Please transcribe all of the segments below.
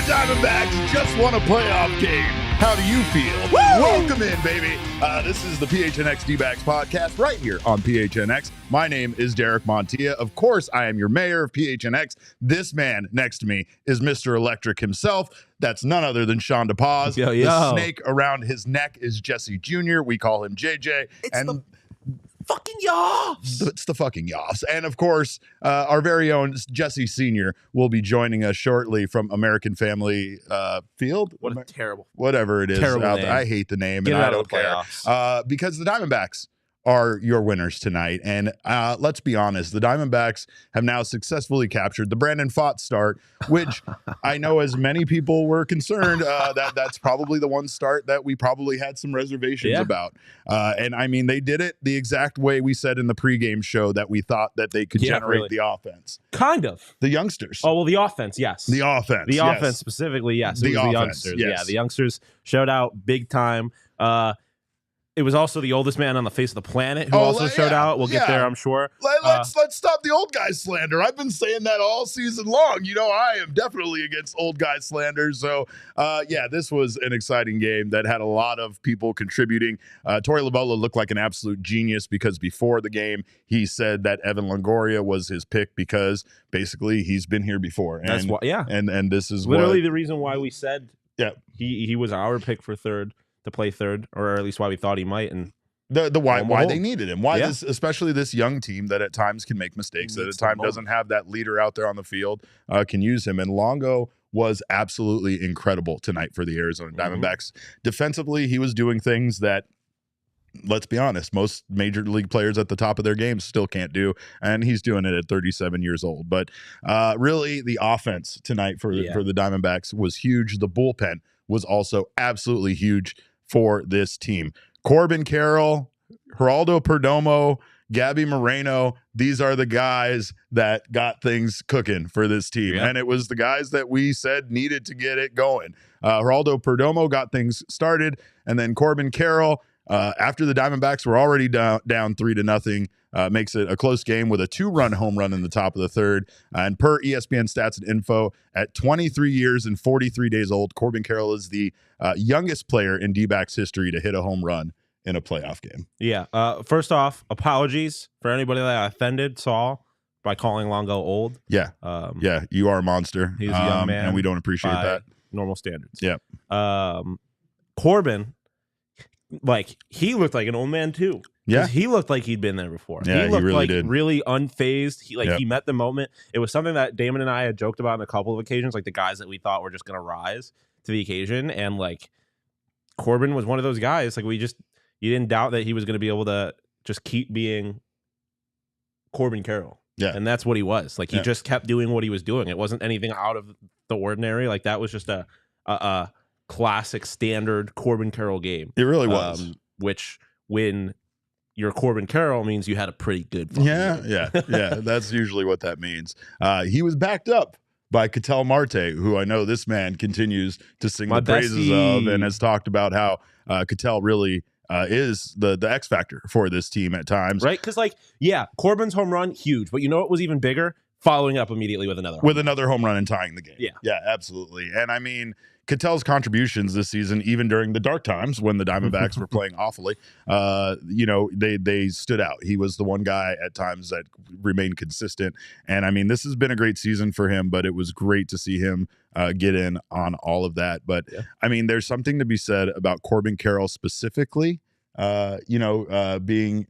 Diamondbacks just won a playoff game. How do you feel? Woo! Welcome in, baby. This is the PHNX D-backs podcast right here on PHNX. My name is Derek Montilla. Of course, I am your mayor of PHNX. This man next to me is Mr. Electric himself. That's none other than Shawn DePaz. Yo. The snake around his neck is Jesse Jr. We call him JJ. Fucking Yoffs. It's the fucking Yoffs. And of course, our very own Jesse Sr. will be joining us shortly from American Family Field. What a terrible. Whatever it is. Terrible out name. there. I hate the name Get and it I out don't of the care. playoffs. Because the Diamondbacks are your winners tonight. And let's be honest, the Diamondbacks have now successfully captured the Brandon Pfaadt start, which I know as many people were concerned that's probably the one start that we probably had some reservations about. And I mean, they did it the exact way we said in the pregame show that we thought that they could generate the offense. Kind of. The youngsters. Oh, well, the offense, yes. The offense. The offense specifically, yes. It was the youngsters. Yes. Yeah, the youngsters showed out big time. It was also the oldest man on the face of the planet who also showed out. We'll get there, I'm sure. Let's stop the old guy slander. I've been saying that all season long. You know, I am definitely against old guy slander. So, this was an exciting game that had a lot of people contributing. Torey looked like an absolute genius because before the game, he said that Evan Longoria was his pick because basically he's been here before. And, that's why, and this is literally the reason why we said he was our pick for third. To play third, or at least why we thought he might, and the why they needed him, this, especially this young team that at times can make mistakes, that at times doesn't have that leader out there on the field, can use him. And Longo was absolutely incredible tonight for the Arizona Diamondbacks. Defensively, he was doing things that, let's be honest, most major league players at the top of their games still can't do, and he's doing it at 37 years old. But really, the offense tonight for the Diamondbacks was huge. The bullpen was also absolutely huge for this team. Corbin Carroll, Geraldo Perdomo, Gabi Moreno, these are the guys that got things cooking for this team. And it was the guys that we said needed to get it going. Geraldo Perdomo got things started, and then Corbin Carroll, after the Diamondbacks were already down 3-0, makes it a close game with a 2-run home run in the top of the third. And per ESPN Stats and Info, at 23 years and 43 days old, Corbin Carroll is the youngest player in D-backs history to hit a home run in a playoff game. Yeah. First off, apologies for anybody that I offended Saul by calling Longo old. Yeah. You are a monster. He's a young man. And we don't appreciate that. Normal standards. Yeah. Corbin, he looked like an old man too. Yeah, he looked like he'd been there before. Yeah, he looked really like did. Really unfazed. He met the moment. It was something that Damon and I had joked about on a couple of occasions, like the guys that we thought were just going to rise to the occasion. And Corbin was one of those guys. You didn't doubt that he was going to be able to just keep being Corbin Carroll. Yeah, and that's what he was. He just kept doing what he was doing. It wasn't anything out of the ordinary. That was just a classic standard Corbin Carroll game. It really was. Which when you're Corbin Carroll means you had a pretty good game. Yeah. That's usually what that means. He was backed up by Ketel Marte, who I know this man continues to sing the praises of, and has talked about how Ketel really is the X factor for this team at times. Right? Because Corbin's home run, huge. But you know what was even bigger? Following up immediately with another home run and tying the game. Yeah, absolutely. And I mean, Ketel's contributions this season, even during the dark times when the Diamondbacks were playing awfully, they stood out. He was the one guy at times that remained consistent. And I mean, this has been a great season for him, but it was great to see him get in on all of that. But I mean, there's something to be said about Corbin Carroll specifically, being,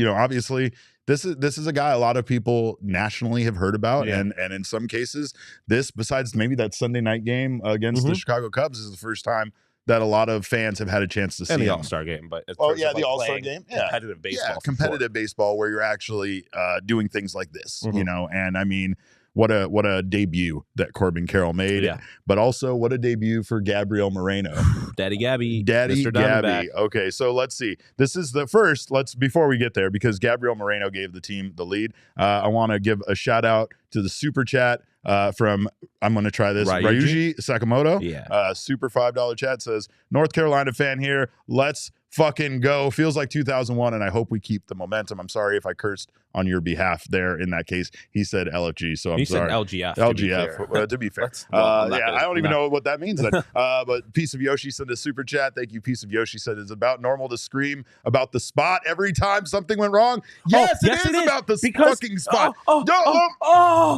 obviously this is a guy a lot of people nationally have heard about. And in some cases, besides maybe that Sunday night game against the Chicago Cubs, is the first time that a lot, of fans have had a chance to see the All-Star game. But the All-Star game, competitive baseball, competitive baseball where you're actually doing things like this, and I mean, what a debut that Corbin Carroll made, but also what a debut for Gabriel Moreno. Daddy Gabi. Mr. Gabi. Okay, so let's see. This is the first, before we get there, because Gabriel Moreno gave the team the lead, I want to give a shout out to the super chat from, I'm going to try this, Ryuji Sakamoto. Super $5 chat says, North Carolina fan here. Let's fucking go. Feels like 2001, and I hope we keep the momentum. I'm sorry if I cursed on your behalf there in that case. He said LFG, so I'm sorry. Said LGF. To be fair. I don't even know what that means then. But Piece of Yoshi sent a super chat. Thank you, Piece of Yoshi. Said it's about normal to scream about the spot every time something went wrong. Yes, it is about the fucking spot. I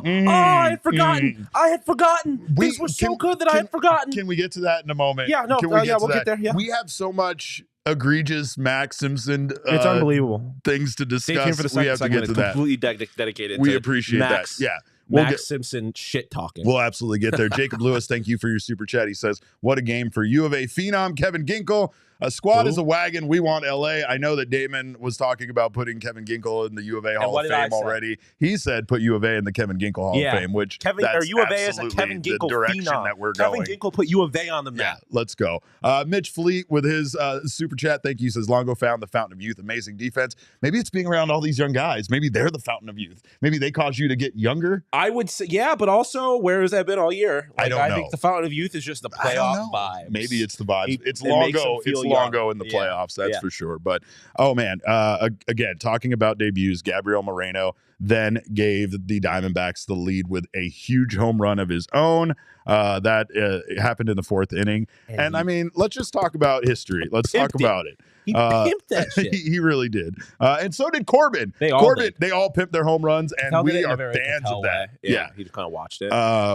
had forgotten. I had forgotten. These were so good that I had forgotten. Can we get to that in a moment? Yeah, no, we'll get there. Yeah. We have so much egregious Max Simpson it's unbelievable things to discuss. Stay tuned for the we have to get to that. Completely dedicated. We to appreciate Max, that. Yeah. Max Simpson shit talking. We'll absolutely get there. Jacob Lewis, thank you for your super chat. He says, what a game for U of A phenom Kevin Ginkel. A squad is a wagon. We want LA. I know that Damon was talking about putting Kevin Ginkel in the U of A Hall of Fame already. He said put U of A in the Kevin Ginkel Hall of Fame, which U of A is a Kevin Ginkel direction phenom. That we're Kevin going. Ginkel put U of A on the map. Yeah, let's go. Mitch Fleet with his super chat. Thank you. Says Longo found the fountain of youth. Amazing defense. Maybe it's being around all these young guys. Maybe they're the fountain of youth. Maybe they cause you to get younger. I would say, yeah, but also where has that been all year? I don't know. I think the fountain of youth is just the playoff vibes. Maybe it's the vibes. It's Longo. It's Longo in the playoffs. That's for sure. But oh man, again, talking about debuts, Gabriel Moreno then gave the Diamondbacks the lead with a huge home run of his own. That happened in the fourth inning. And I mean, let's just talk about history. Let's talk about it. He pimped that shit. He really did. And so did Corbin. They all pimped their home runs, and we are fans of that. Yeah, he just kind of watched it.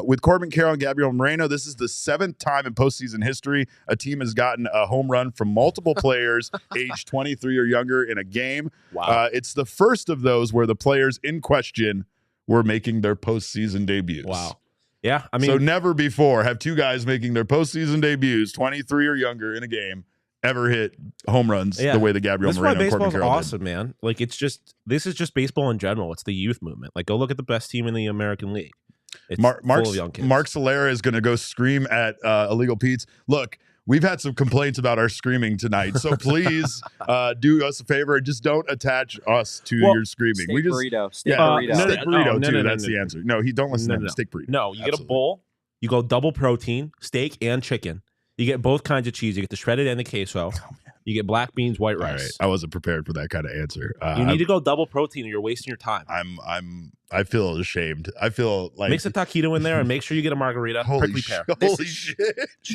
With Corbin Carroll and Gabriel Moreno, this is the 7th time in postseason history a team has gotten a home run from multiple players aged 23 or younger in a game. Wow. It's the first of those where the players in question were making their postseason debuts. Wow. Yeah, I mean, so never before have two guys making their postseason debuts, 23 or younger in a game, ever hit home runs the way that Gabriel Moreno and Corbin Carroll awesome, did. Man. Like, this is just baseball in general. It's the youth movement. Like, go look at the best team in the American League. It's full of young kids. Mark Solera is going to go scream at Illegal Pete's. Look, we've had some complaints about our screaming tonight, so please do us a favor and just don't attach us to your screaming. Steak burrito. Steak burrito too. That's the answer. No, don't listen to him. Steak burrito. No, you get a bowl. You go double protein, steak and chicken. You get both kinds of cheese. You get the shredded and the queso. You get black beans, white rice. Right. I wasn't prepared for that kind of answer. You need to go double protein or you're wasting your time. I feel ashamed. I feel like mix a taquito in there and make sure you get a margarita. Holy shit!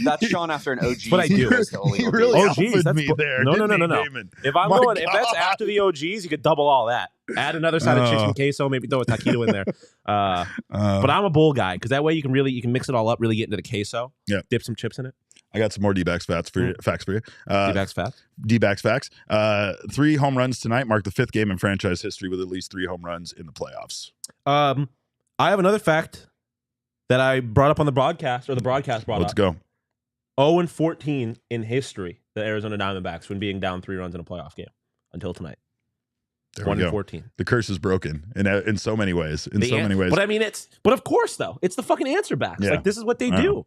That's Shawn after an OG. But I do. He really offered me there. No. Damon? If that's after the OGs, you could double all that. Add another side of chicken queso, maybe throw a taquito in there. But I'm a bowl guy because that way you can mix it all up, really get into the queso. Yeah. Dip some chips in it. I got some more D-backs facts for you. D-backs facts? D-backs facts. 3 home runs tonight marked the 5th game in franchise history with at least 3 home runs in the playoffs. I have another fact that I brought up on the broadcast, or the broadcast brought Let's up. Let's go. 0-14 in history, the Arizona Diamondbacks, when being down 3 runs in a playoff game until tonight. 1-14. The curse is broken in so many ways. But I mean, but of course, though, it's the fucking answer backs. Yeah. Like, this is what they do.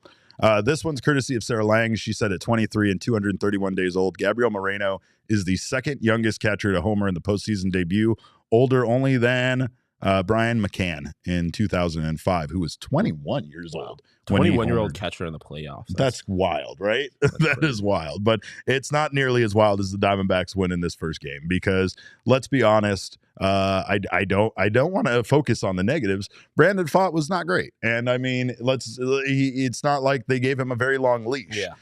This one's courtesy of Sarah Lang. She said at 23 and 231 days old, Gabriel Moreno is the 2nd youngest catcher to homer in the postseason debut, older only than Brian McCann in 2005, who was 21 years old. 21-year-old catcher in the playoffs. That's wild, right? That is wild. But it's not nearly as wild as the Diamondbacks win in this first game because, let's be honest, I don't want to focus on the negatives. Brandon Pfaadt was not great. And I mean, it's not like they gave him a very long leash. Yeah.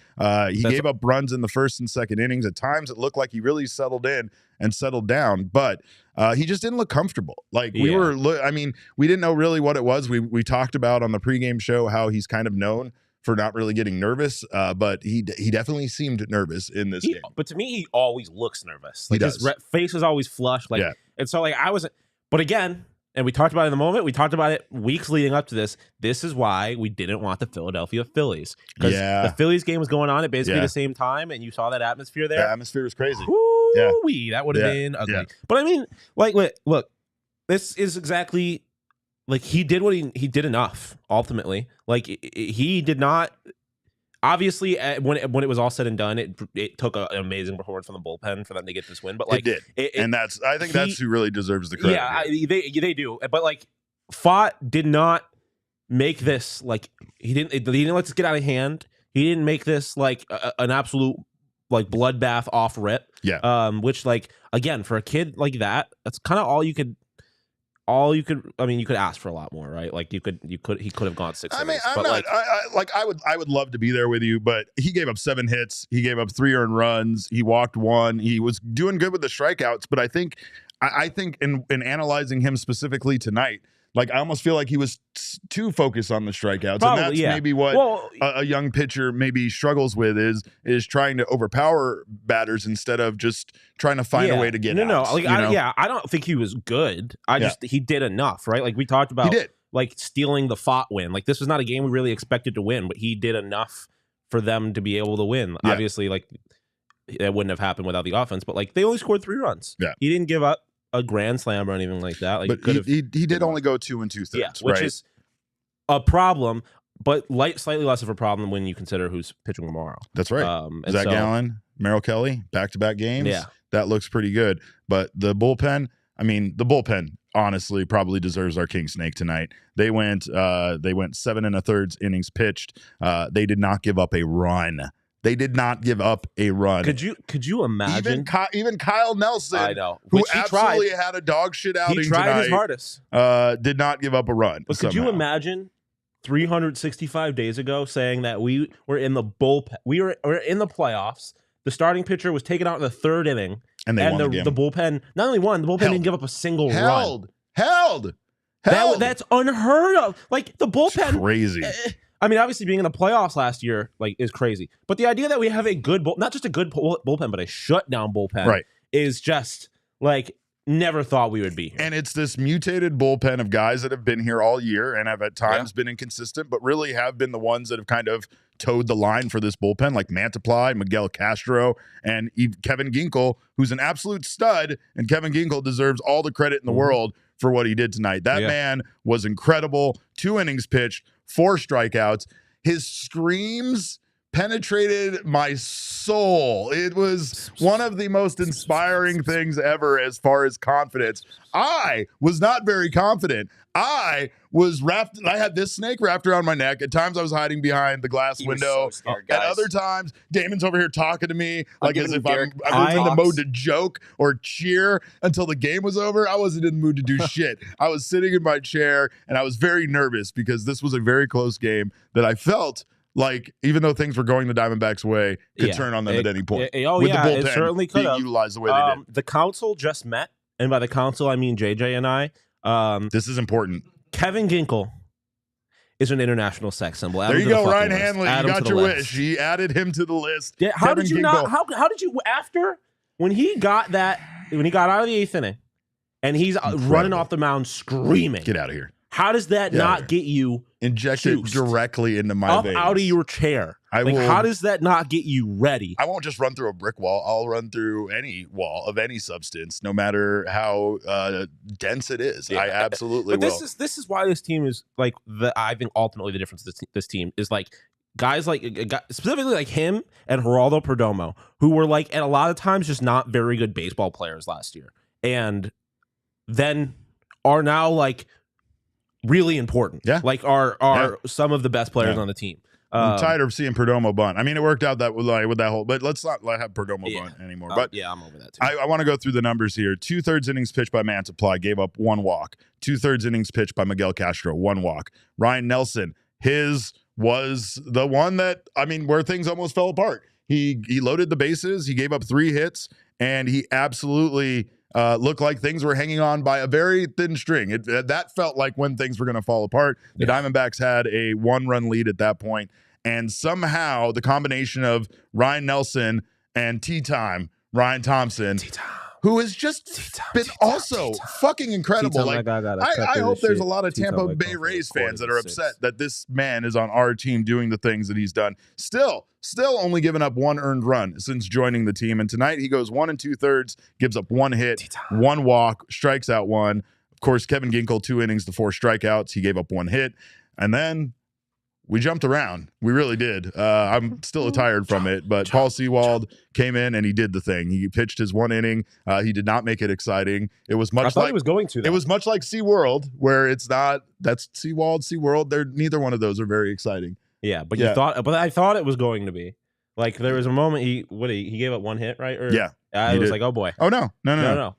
He gave up runs in the first and second innings. At times it looked like he really settled in and settled down, but he just didn't look comfortable. Like we didn't know really what it was. We talked about on the pregame show how he's kind of known for not really getting nervous, but he definitely seemed nervous in this game. But to me, he always looks nervous. Like his face is always flushed. Like, and so like I wasn't. But again, and we talked about it in the moment. We talked about it weeks leading up to this. This is why we didn't want the Philadelphia Phillies, because the Phillies game was going on at basically the same time, and you saw that atmosphere there. The atmosphere was crazy. That would have been ugly. Yeah. But I mean, like, look, this is exactly. Like, he did what he did enough, ultimately. Like, he did not... Obviously, when it was all said and done, it took an amazing performance from the bullpen for them to get this win. But, like... It did. And I think that's who really deserves the credit. Yeah, they do. But, like, Pfaadt did not make this, like... He didn't let this get out of hand. He didn't make this, like, an absolute like bloodbath off rip. Yeah. Which like again for a kid like that, that's kind of all you could. I mean, you could ask for a lot more, right? Like he could have gone 6 innings. I mean, but I would love to be there with you, but he gave up 7 hits. He gave up 3 earned runs. He walked 1. He was doing good with the strikeouts, but I think in analyzing him specifically tonight, like I almost feel like he was too focused on the strikeouts. Probably, and that's maybe what a young pitcher maybe struggles with is trying to overpower batters instead of just trying to find a way to get out. I don't think he was good. He did enough, right? Like we talked about, like stealing the Pfaadt win. Like this was not a game we really expected to win, but he did enough for them to be able to win. Yeah. Obviously, like it wouldn't have happened without the offense, but like they only scored 3 runs. Yeah, he didn't give up a grand slam or anything like that. Like, but he did only go 2 2/3, which is a problem, but slightly less of a problem when you consider who's pitching tomorrow. That's right. Zach Gallen, Merrill Kelly, back-to-back games. Yeah, that looks pretty good. But the bullpen, honestly probably deserves our king snake tonight. They went 7 1/3 innings pitched. They did not give up a run. They did not give up a run. Could you imagine? Even Kyle Nelson, I know, who absolutely had a dog shit outing he tried tonight, his hardest. Did not give up a run. But could you imagine 365 days ago saying that we were in the bullpen, we were in the playoffs, the starting pitcher was taken out in the 3rd inning, and they won the bullpen not only won, the bullpen didn't give up a single run. Held. That's unheard of. Like the bullpen, it's crazy. I mean, obviously being in the playoffs last year, like, is crazy. But the idea that we have a good, not just a good bullpen, but a shutdown bullpen, is just like never thought we would be here. And it's this mutated bullpen of guys that have been here all year and have at times been inconsistent, but really have been the ones that have kind of towed the line for this bullpen, like Mantiply, Miguel Castro, and Kevin Ginkel, who's an absolute stud. And Kevin Ginkel deserves all the credit in the world for what he did tonight. That man was incredible. 2 innings pitched, 4 strikeouts. His screams penetrated my soul. It was one of the most inspiring things ever as far as confidence. I was not very confident. I had this snake wrapped around my neck. At times I was hiding behind the glass window. So scared, At other times, Damon's over here talking to me like as if I'm in the mode to joke or cheer until the game was over. I wasn't in the mood to do shit. I was sitting in my chair and I was very nervous because this was a very close game that I felt like, even though things were going the Diamondbacks' way, could turn on them at any point. The bullpen, it certainly could have utilized the way they did. The council just met, and by the council I mean JJ and I. This is important. Kevin Ginkel is an international sex symbol. There you go, Ryan Hanley. You got your wish. He added him to the list. Yeah, how did you not? How did you after when he got out of the 8th inning, and he's running off the mound screaming, "Get out of here!" How does that not get you injected directly into my veins? Out of your chair? How does that not get you ready? I won't just run through a brick wall. I'll run through any wall of any substance, no matter how dense it is. I absolutely will. This is why this team is like I think ultimately the difference this team is like guys like specifically like him and Geraldo Perdomo, who were like at a lot of times just not very good baseball players last year, and then are now like really important. Yeah. Like are some of the best players on the team. I'm tired of seeing Perdomo bunt. I mean, it worked out that with that whole, but let's not have Perdomo bunt anymore. But I'm over that too. I want to go through the numbers here. 2/3 innings pitched by Mantiply, gave up 1 walk. 2/3 innings pitched by Miguel Castro, 1 walk. Ryan Nelson, his was the one that, where things almost fell apart. He loaded the bases. He gave up 3 hits, and he absolutely looked like things were hanging on by a very thin string. That felt like when things were going to fall apart. The Diamondbacks had a 1-run lead at that point, and somehow the combination of Ryan Nelson and Ryan Thompson, who has just been also fucking incredible. Like, I hope there's a lot of Tampa Bay Rays fans that are upset that this man is on our team doing the things that he's done. Still only given up 1 earned run since joining the team. And tonight he goes 1 2/3, gives up 1 hit, 1 walk, strikes out 1. Of course, Kevin Ginkel, 2 innings to 4 strikeouts. He gave up 1 hit. And then we jumped around. We really did. I'm still tired from it, but Paul Sewald came in and he did the thing. He pitched his 1 inning. He did not make it exciting. It was much like he was going to. It was much like SeaWorld, where it's not. That's SeaWorld. Neither one of those are very exciting. Yeah, but I thought it was going to be. Like there was a moment he gave up one hit, right? Or, yeah. I was like, oh boy. Oh no.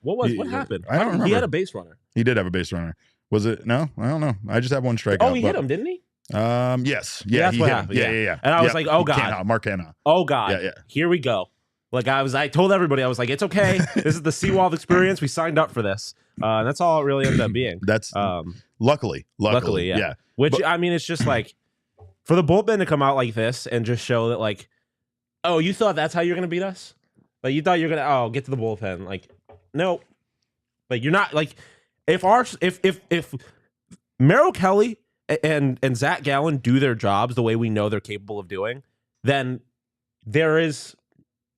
What happened? I don't remember. He had a base runner. He did have a base runner. Was it? No, I don't know. I just have one strikeout. Oh, he hit him, didn't he? Yes. Yeah, that's what happened. Yeah. And I was like, oh god, Mark Canha. Oh god. Yeah. Here we go. Like I told everybody, I was like, it's okay. This is the Seawald experience. We signed up for this. That's all it really ended up being. That's luckily, yeah. Which I mean, it's just like for the bullpen to come out like this and just show that, like, oh, you thought that's how you're gonna beat us? Like you thought you're gonna get to the bullpen? Like, no, like you're not. Like if Merrill Kelly and Zach Gallen do their jobs the way we know they're capable of doing, then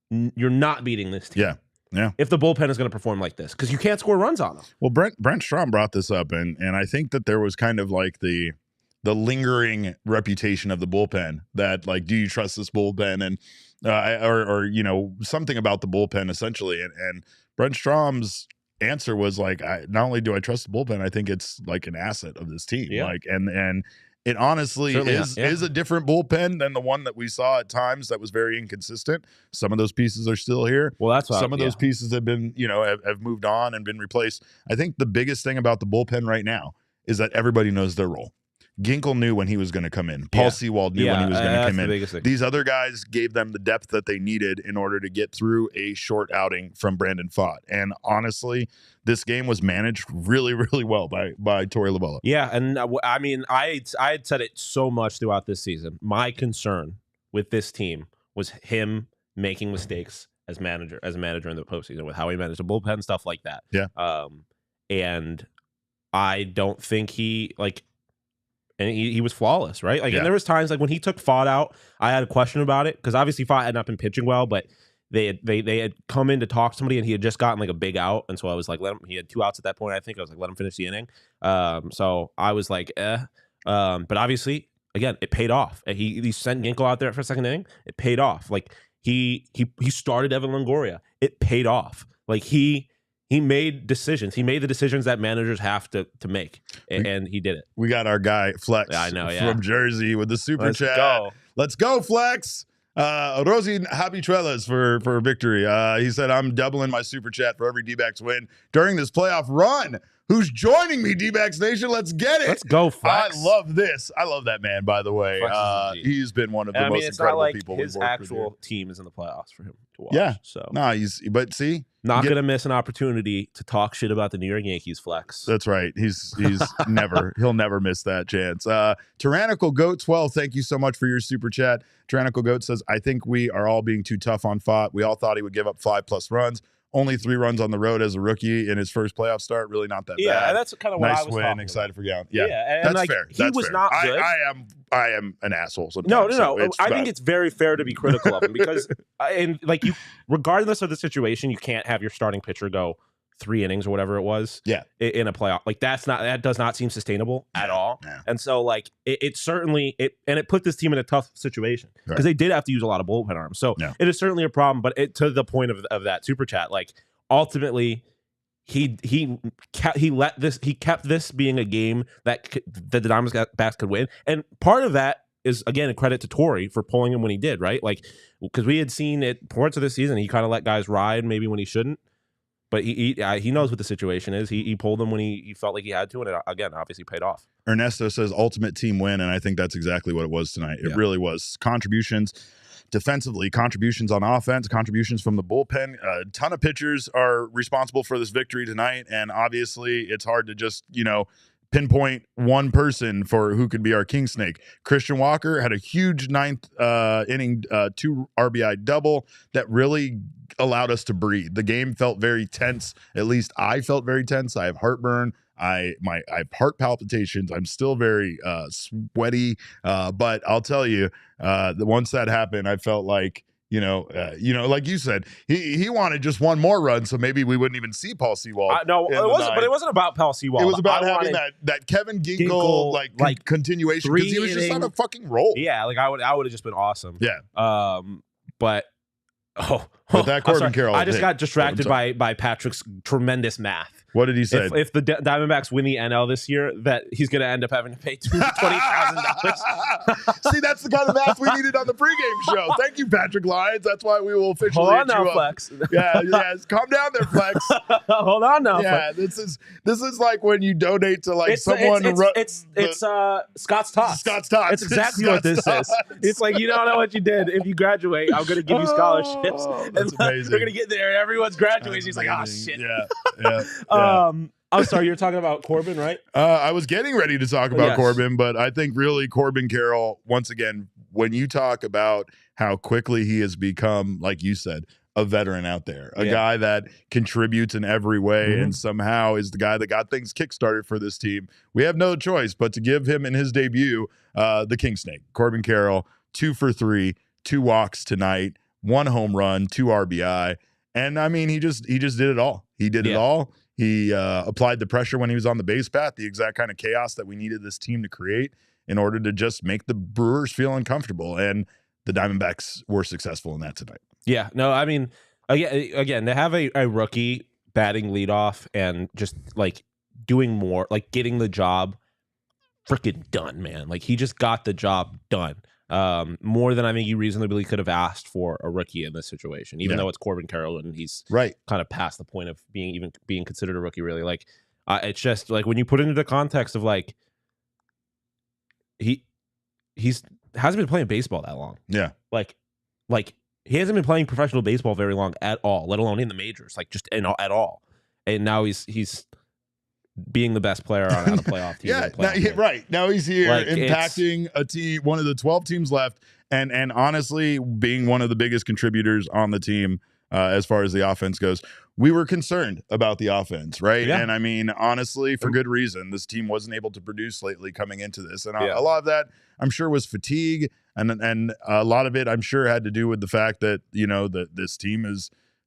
you're not beating this team. Yeah. If the bullpen is going to perform like this, because you can't score runs on them. Well, Brent Strom brought this up, and I think that there was kind of like the lingering reputation of the bullpen that, like, do you trust this bullpen, and or something about the bullpen essentially, and Brent Strom's answer was like, not only do I trust the bullpen, I think it's like an asset of this team. Yeah. Like, and it honestly is a different bullpen than the one that we saw at times that was very inconsistent. Some of those pieces are still here. Well, that's some of those pieces have been, have moved on and been replaced. I think the biggest thing about the bullpen right now is that everybody knows their role. Ginkel knew when he was going to come in. Paul Sewald knew when he was going to come in. These other guys gave them the depth that they needed in order to get through a short outing from Brandon Pfaadt. And honestly, this game was managed really, really well by Torey Lovullo. Yeah, and I mean, I had said it so much throughout this season. My concern with this team was him making mistakes as manager in the postseason with how he managed the bullpen, stuff like that. Yeah. And I don't think and he was flawless, right? Like, and there was times like when he took Pfaadt out, I had a question about it because obviously Pfaadt had not been pitching well, but they had come in to talk to somebody and he had just gotten like a big out, and so I was like, he had 2 outs at that point. I think I was like, let him finish the inning. So I was like, but obviously, again, it paid off. He sent Ginkel out there for a second inning. It paid off. Like he started Evan Longoria. It paid off. Like he made decisions. He made the decisions that managers have to make, and he did it. We got our guy Flex from Jersey with the super chat. Let's go, Flex. Rosie Habituelas for victory. He said, I'm doubling my super chat for every D-backs win during this playoff run. Who's joining me, D-backs Nation? Let's get it. Let's go, Flex. I love this. I love that man, by the way. He's been one of the most incredible people we've worked with. His actual team is in the playoffs for him to watch. Yeah. So but see, not going to miss an opportunity to talk shit about the New York Yankees, Flex. That's right. He's he'll never miss that chance. Tyrannical Goat 12, thank you so much for your super chat. Tyrannical Goat says, I think we are all being too tough on Pfaadt. We all thought he would give up 5+ runs. Only 3 runs on the road as a rookie in his first playoff start. Really not that bad. Yeah, and that's kind of what nice I was win. Excited for Gallen. Yeah, and that's fair. He was not good. I am an asshole sometimes. No. I think it's very fair to be critical of him because, regardless of the situation, you can't have your starting pitcher go 3 innings or whatever it was. Yeah. In a playoff, that does not seem sustainable at all. Yeah. And so it certainly put this team in a tough situation because they did have to use a lot of bullpen arms. So it is certainly a problem. But to the point of that super chat, ultimately he kept this being a game that the Diamondbacks could win, and part of that is again a credit to Torey for pulling him when he did, right? Because we had seen it parts of this season he kind of let guys ride maybe when he shouldn't. But he knows what the situation is. He pulled them when he felt like he had to, and it, again, obviously paid off. Ernesto says ultimate team win, and I think that's exactly what it was tonight. It really was. Contributions defensively, contributions on offense, contributions from the bullpen. A ton of pitchers are responsible for this victory tonight, and obviously it's hard to just, pinpoint one person for who could be our king snake. Christian Walker had a huge 9th inning 2 RBI double that really allowed us to breathe. The game felt very tense. At least I felt very tense. I have heartburn. I have heart palpitations. I'm still very sweaty. But I'll tell you, once that happened, I felt like, like you said, he wanted just one more run, so maybe we wouldn't even see Paul Sewald. No, it wasn't. But it wasn't about Paul Sewald. It was about having that Kevin Ginkel continuation because he was just on a fucking roll. Yeah, I would have just been awesome. Yeah. But that Corbin Carroll. I just got distracted by Patrick's tremendous math. What did he say? If the Diamondbacks win the NL this year, that he's going to end up having to pay $20,000. See, that's the kind of math we needed on the pregame show. Thank you, Patrick Lyons. That's why we will officially Hold on now, Flex. Yeah, calm down there, Flex. Hold on now. Yeah, Flex. this is like when you donate to like someone. It's Scott's Tots. Scott's Tots. It's exactly what this is. It's like, you don't know what you did. If you graduate, I'm going to give you scholarships. That's amazing. They're going to get there. Everyone's graduating. He's like, oh, shit. Yeah. I'm sorry, you were talking about Corbin, right? I was getting ready to talk about Corbin, but I think really Corbin Carroll, once again, when you talk about how quickly he has become, like you said, a veteran out there, a guy that contributes in every way and somehow is the guy that got things kickstarted for this team. We have no choice but to give him in his debut the King Snake, Corbin Carroll, 2 for 3, 2 walks tonight, 1 home run, 2 RBI. And I mean, he just did it all. He did it all. He applied the pressure when he was on the base path, the exact kind of chaos that we needed this team to create in order to just make the Brewers feel uncomfortable. And the Diamondbacks were successful in that tonight. Yeah, no, I mean, again, to have a rookie batting leadoff and just like doing more, like getting the job freaking done, man. Like he just got the job done. More than I think you reasonably could have asked for a rookie in this situation, even though it's Corbin Carroll and he's kind of past the point of being considered a rookie, really. Like, it's just like when you put it into the context of like he hasn't been playing baseball that long. Yeah, like he hasn't been playing professional baseball very long at all, let alone in the majors, like just at all. And now he's being the best player on a playoff team. Right. Now he's here impacting a team, one of the 12 teams left, and honestly being one of the biggest contributors on the team as far as the offense goes. We were concerned about the offense, right? Yeah. And I mean, honestly, for good reason. This team wasn't able to produce lately coming into this. And a lot of that, I'm sure, was fatigue. And a lot of it, I'm sure, had to do with the fact that, that this team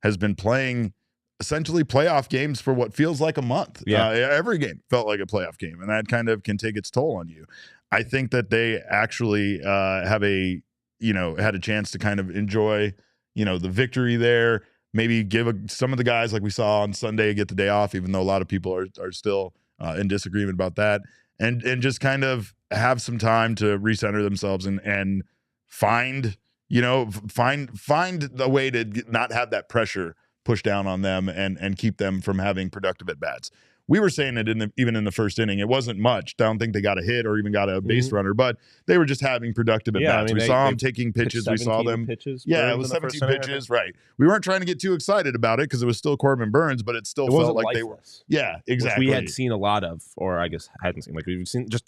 has been playing essentially playoff games for what feels like a month. Yeah. Every game felt like a playoff game, and that kind of can take its toll on you. I think that they actually had a chance to kind of enjoy, the victory there. Maybe give some of the guys, like we saw on Sunday, get the day off, even though a lot of people are still in disagreement about that, and just kind of have some time to recenter themselves and find the way to not have that pressure push down on them and keep them from having productive at bats. We were saying it even in the first inning. It wasn't much. I don't think they got a hit or even got a base runner, but they were just having productive at bats. I mean, we saw them taking pitches. We saw them. It was 17 pitches. Right. We weren't trying to get too excited about it because it was still Corbin Burns, but it still felt like lifeless. They were. Yeah, exactly. Which we had seen a lot of, or I guess hadn't seen. Like we've seen just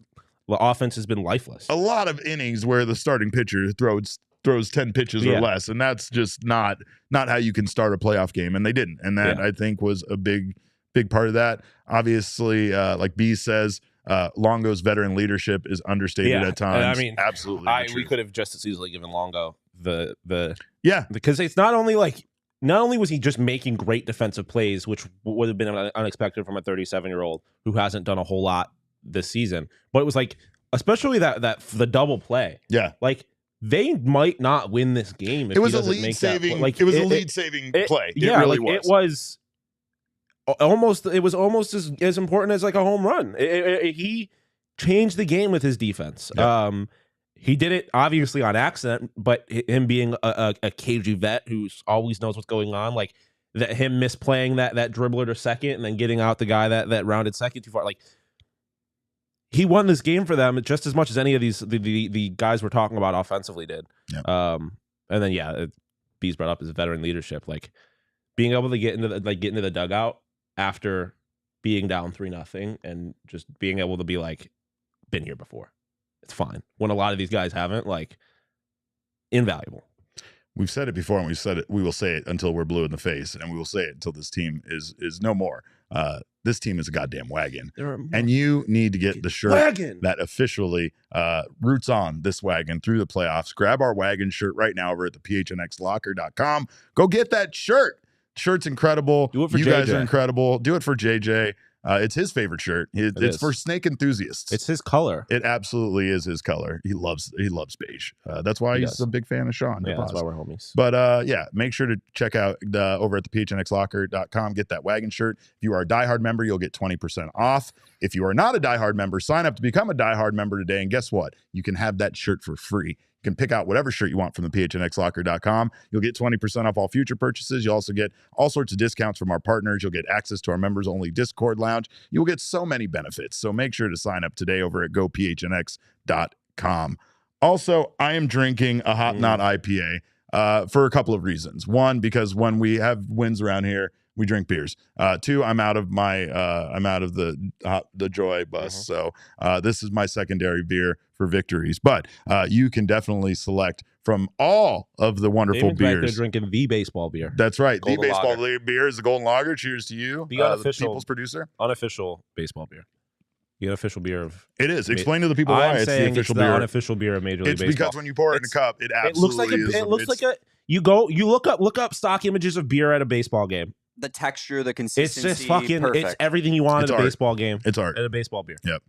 the offense has been lifeless. A lot of innings where the starting pitcher throws 10 pitches or less, and that's just not how you can start a playoff game, and they didn't. And that I think was a big part of that. Obviously, like B says, Longo's veteran leadership is understated at times. I mean, absolutely, we could have just as easily given Longo the because it's not only was he just making great defensive plays, which would have been unexpected from a 37-year-old who hasn't done a whole lot this season, but it was like, especially that the double play, like they might not win this game if it was he a doesn't lead make saving. That. Like it was a lead saving play. It really was. It was almost as important as like a home run. He changed the game with his defense. Yep. He did it obviously on accident, but him being a cagey vet who always knows what's going on, like him misplaying that dribbler to second and then getting out the guy that rounded second too far, like. He won this game for them just as much as any of these the guys we're talking about offensively did. Yep. And then B's brought up his veteran leadership, like being able to get into the dugout after being down 3-0 and just being able to be like, been here before. It's fine. When a lot of these guys haven't, like, invaluable. We've said it before, and we will say it until we're blue in the face, and we will say it until this team is no more. This team is a goddamn wagon, and you need to get the shirt that officially roots on this wagon through the playoffs. Grab our wagon shirt right now over at the PHNXLocker.com. Go get that shirt. Shirt's incredible. Do it for you JJ. Guys are incredible. Do it for JJ. It's his favorite shirt. It's for snake enthusiasts. It's his color. It absolutely is his color. He loves beige. That's why he's a big fan of Shawn. Yeah, that's why we're homies. But make sure to check out over at the PHNXLocker.com. Get that wagon shirt. If you are a diehard member, you'll get 20% off. if you are not a diehard member, sign up to become a diehard member today. And guess what? You can have that shirt for free. You can pick out whatever shirt you want from the PHNXLocker.com. You'll get 20% off all future purchases. You'll also get all sorts of discounts from our partners. You'll get access to our members-only Discord lounge. You'll get so many benefits. So make sure to sign up today over at GoPHNX.com. Also, I am drinking a Hop Knot IPA for a couple of reasons. One, because when we have wins around here, we drink beers. Two, I'm out of the Joy bus. So this is my secondary beer for victories. But you can definitely select from all of the wonderful beers. They're drinking the baseball beer. That's right. Golden the baseball Lager. beer is the Golden Lager. Cheers to you, the unofficial the people's producer. Unofficial baseball beer. The unofficial beer of it is. Explain to the people why it's the official beer. Unofficial beer of Major League Baseball. It's because when you pour it in a cup, it absolutely is. It looks like a. You look up stock images of beer at a baseball game. The texture, the consistency. It's just fucking. Perfect. It's everything you want at a baseball game. It's art. At a baseball beer. Yep.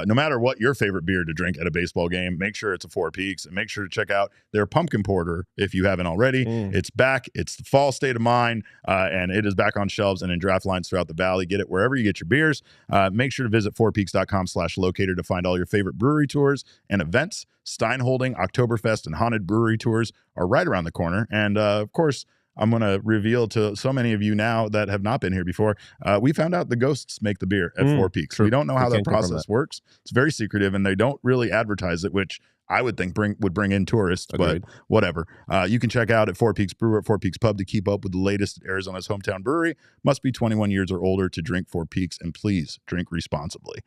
No matter what your favorite beer to drink at a baseball game, make sure it's a Four Peaks, and make sure to check out their pumpkin porter if you haven't already. It's back. It's the fall state of mind, and it is back on shelves and in draft lines throughout the valley. Get it wherever you get your beers. Make sure to visit fourpeaks.com/locator to find all your favorite brewery tours and events. Steinholding, Oktoberfest, and Haunted Brewery tours are right around the corner. And of course, I'm going to reveal to so many of you now that have not been here before, we found out the ghosts make the beer at Four Peaks. True. We don't know how that process works. It's very secretive, and they don't really advertise it, which I would think would bring in tourists. Agreed. But whatever. You can check out at Four Peaks Brewer at Four Peaks Pub to keep up with the latest at Arizona's hometown brewery. Must be 21 years or older to drink Four Peaks, and please drink responsibly.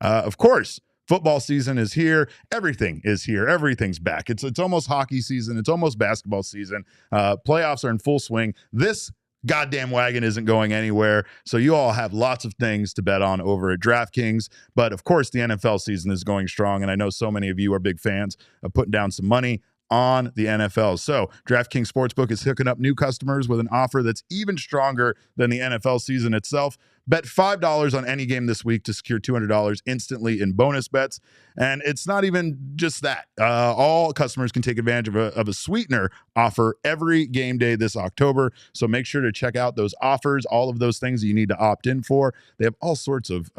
Of course, football season is here. Everything is here. Everything's back. It's almost hockey season. It's almost basketball season. Playoffs are in full swing. This goddamn wagon isn't going anywhere. So you all have lots of things to bet on over at DraftKings. But of course, the NFL season is going strong. And I know so many of you are big fans of putting down some money on the NFL. So DraftKings Sportsbook is hooking up new customers with an offer that's even stronger than the NFL season itself. Bet $5 on any game this week to secure $200 instantly in bonus bets. And it's not even just that. All customers can take advantage of a sweetener offer every game day this October. So make sure to check out those offers, all of those things that you need to opt in for. They have all sorts of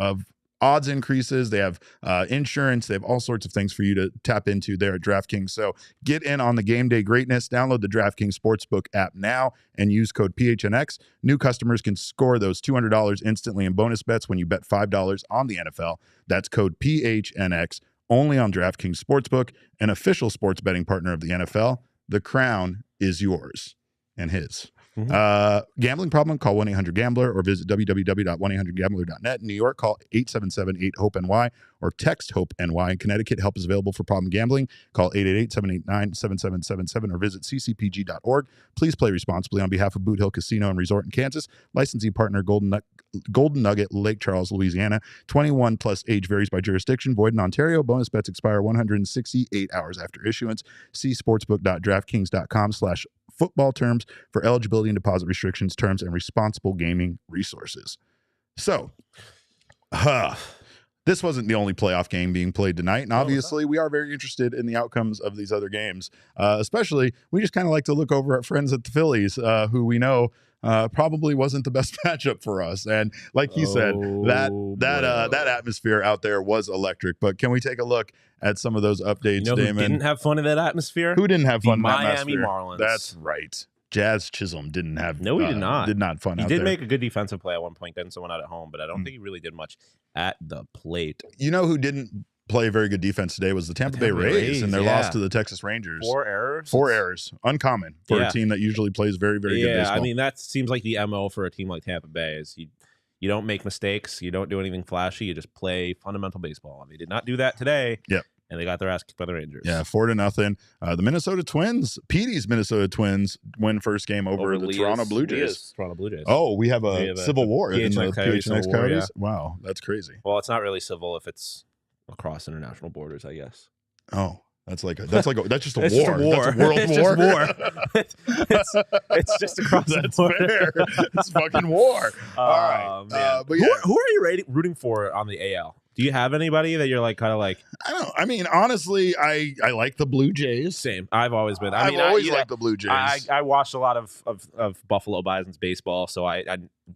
odds increases. They have insurance. They have all sorts of things for you to tap into there at DraftKings. So get in on the game day greatness. Download the DraftKings Sportsbook app now and use code PHNX. New customers can score those $200 instantly in bonus bets when you bet $5 on the NFL. That's code PHNX only on DraftKings Sportsbook, an official sports betting partner of the NFL. The crown is yours and his. Gambling problem? Call 1-800-GAMBLER or visit www.1800gambler.net. In New York, call 877-8-HOPE-NY or text HOPE-NY. In Connecticut, help is available for problem gambling. Call 888-789-7777 or visit ccpg.org. Please play responsibly on behalf of Boot Hill Casino and Resort in Kansas. Licensee partner Golden Nugget, Lake Charles, Louisiana. 21 plus age varies by jurisdiction. Void in Ontario. Bonus bets expire 168 hours after issuance. See sportsbook.draftkings.com/football terms for eligibility and deposit restrictions, terms, and responsible gaming resources. So, this wasn't the only playoff game being played tonight, and obviously we are very interested in the outcomes of these other games. Especially, we just kind of like to look over at friends at the Phillies, who we know probably wasn't the best matchup for us. And like you said, that atmosphere out there was electric. But can we take a look at some of those updates, Damon? Who didn't have fun in that atmosphere? Who didn't have fun in that Miami atmosphere? Marlins. That's right. Jazz Chisholm didn't have. No, he did not. Did not fun. He out did there. make a good defensive play at one point, getting someone out at home, but I don't think he really did much at the plate. You know who didn't play very good defense today was the Tampa Bay Rays in their loss to the Texas Rangers. 4 errors. 4 errors. Uncommon for a team that usually plays very, very good baseball. I mean, that seems like the MO for a team like Tampa Bay is you don't make mistakes, you don't do anything flashy, you just play fundamental baseball. And they did not do that today. Yep. And they got their ass kicked by the Rangers. Yeah, 4-0. The Minnesota Twins, Petey's Minnesota Twins, win first game over the Toronto Blue Jays. Toronto Blue Jays. Oh, we have a civil war in the PHNX Coyotes. Yeah. Wow, that's crazy. Well, it's not really civil if it's across international borders, I guess. Oh, that's just a war. Just a war. That's a world it's war. Just war. it's just across the border. Fair. It's fucking war. All right. Man. But yeah. Who are you rooting for on the AL Do you have anybody that you're like kind of like? I mean, honestly, I like the Blue Jays. Same. I've always been. I've always liked the Blue Jays. I watched a lot of Buffalo Bison's baseball, so I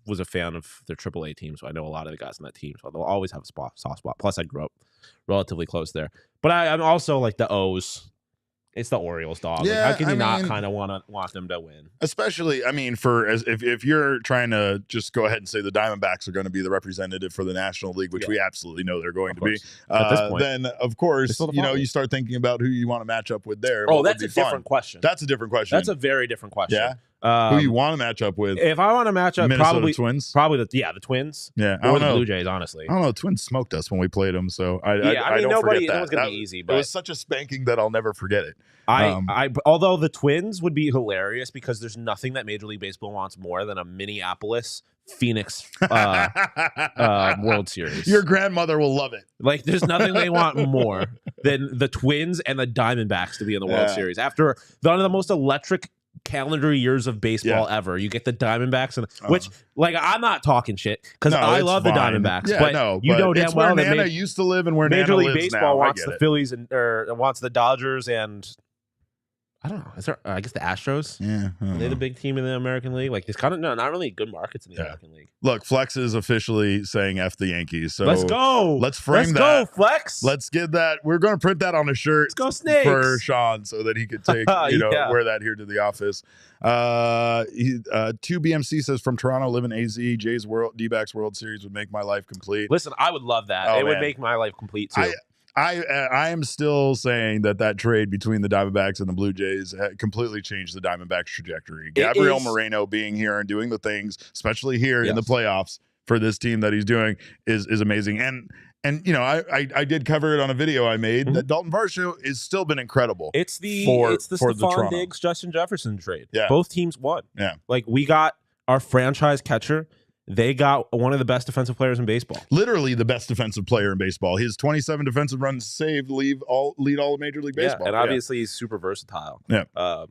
was a fan of their AAA team, so I know a lot of the guys on that team. So they'll always have a soft spot. Plus, I grew up relatively close there. But I'm also like the O's. It's the Orioles, dog. Yeah, like, how can you not kind of want them to win? Especially, I mean, if you're trying to just go ahead and say the Diamondbacks are going to be the representative for the National League, which we absolutely know they're going to be, at this point, then of course you start thinking about who you want to match up with there. Oh, that's a different question. That's a different question. That's a very different question. Yeah. Who you want to match up with? If I want to match up, Minnesota probably Twins. Probably the Twins. Yeah, or the Blue Jays. Honestly, I don't know. The Twins smoked us when we played them, so I don't nobody. forget that. It was gonna be easy, but it was such a spanking that I'll never forget it. Although the Twins would be hilarious because there's nothing that Major League Baseball wants more than a Minneapolis Phoenix World Series. Your grandmother will love it. Like, there's nothing they want more than the Twins and the Diamondbacks to be in the World Series. After one of the most electric calendar years of baseball ever, you get the Diamondbacks, and which, like, I'm not talking shit because I love the Diamondbacks, but you know damn well that Nana used to live and where Major Nana League lives Baseball now. wants the Phillies or wants the Dodgers and. I don't know. Is there? I guess the Astros. Yeah, are they the big team in the American League? Like, there's kind of not really good markets in the American League. Look, Flex is officially saying F the Yankees. So let's go. Let's frame that. Let's go, Flex. Let's get that. We're going to print that on a shirt. Let's go, Snakes. For Shawn so that he could take wear that here to the office. 2BMC says from Toronto, live in AZ. Jays D-backs World Series would make my life complete. Listen, I would love that. It would make my life complete too. I am still saying that trade between the Diamondbacks and the Blue Jays completely changed the Diamondbacks trajectory. Gabriel Moreno being here and doing the things, especially here in the playoffs for this team that he's doing is amazing. And you know, I did cover it on a video I made that Dalton Varsho has still been incredible. It's the Stephon Stephon Diggs Justin Jefferson trade. Yeah. Both teams won. Yeah. Like, we got our franchise catcher. They got one of the best defensive players in baseball. Literally the best defensive player in baseball. His 27 defensive runs saved lead all of Major League Baseball. And obviously he's super versatile. Yeah.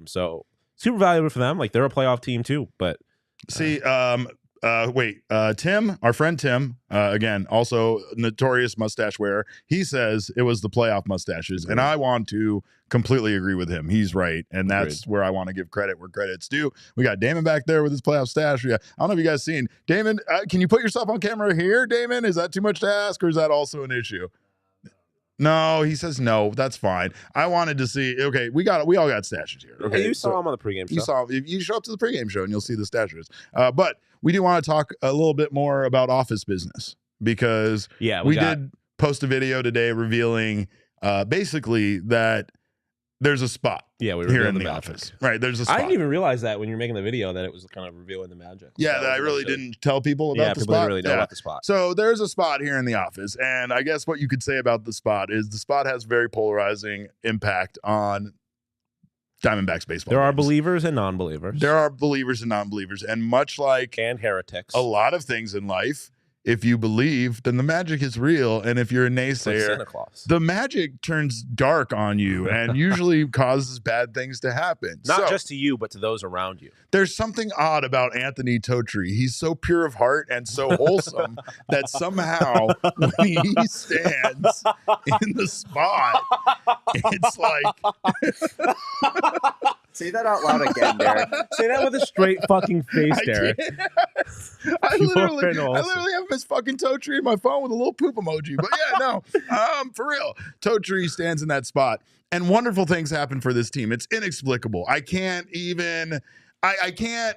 So super valuable for them. Like, they're a playoff team too. But see, Tim, our friend Tim, again, also notorious mustache wearer, he says it was the playoff mustaches. And I want to completely agree with him. He's right. And that's where I want to give credit where credit's due. We got Damon back there with his playoff stash. I don't know if you guys seen. Damon, can you put yourself on camera here, Damon? Is that too much to ask, or is that also an issue? No, he says no. That's fine. I wanted to see. Okay, we all got stashes here. Okay, you saw him on the pregame show. You show up to the pregame show and you'll see the stashes. But we do want to talk a little bit more about office business because we did post a video today revealing basically that there's a spot. Yeah, we were here in the office. Right, there's a spot. I didn't even realize that when you're making the video that it was kind of revealing the magic. Yeah, that I really didn't tell people about the spot. People didn't really know about the spot. So there's a spot here in the office, and I guess what you could say about the spot is the spot has very polarizing impact on Diamondbacks baseball. There are believers and non-believers. There are believers and non-believers, and much like and heretics, a lot of things in life, if you believe, then the magic is real. And if you're a naysayer, like Santa Claus, the magic turns dark on you and usually causes bad things to happen. Not just to you, but to those around you. There's something odd about Anthony Torey. He's so pure of heart and so wholesome that somehow when he stands in the spot, it's like... Say that out loud again, Derek. Say that with a straight fucking face, Derek. I literally have Miss fucking Torey in my phone with a little poop emoji. But yeah, no, for real. Torey stands in that spot, and wonderful things happen for this team. It's inexplicable. I can't even. I can't.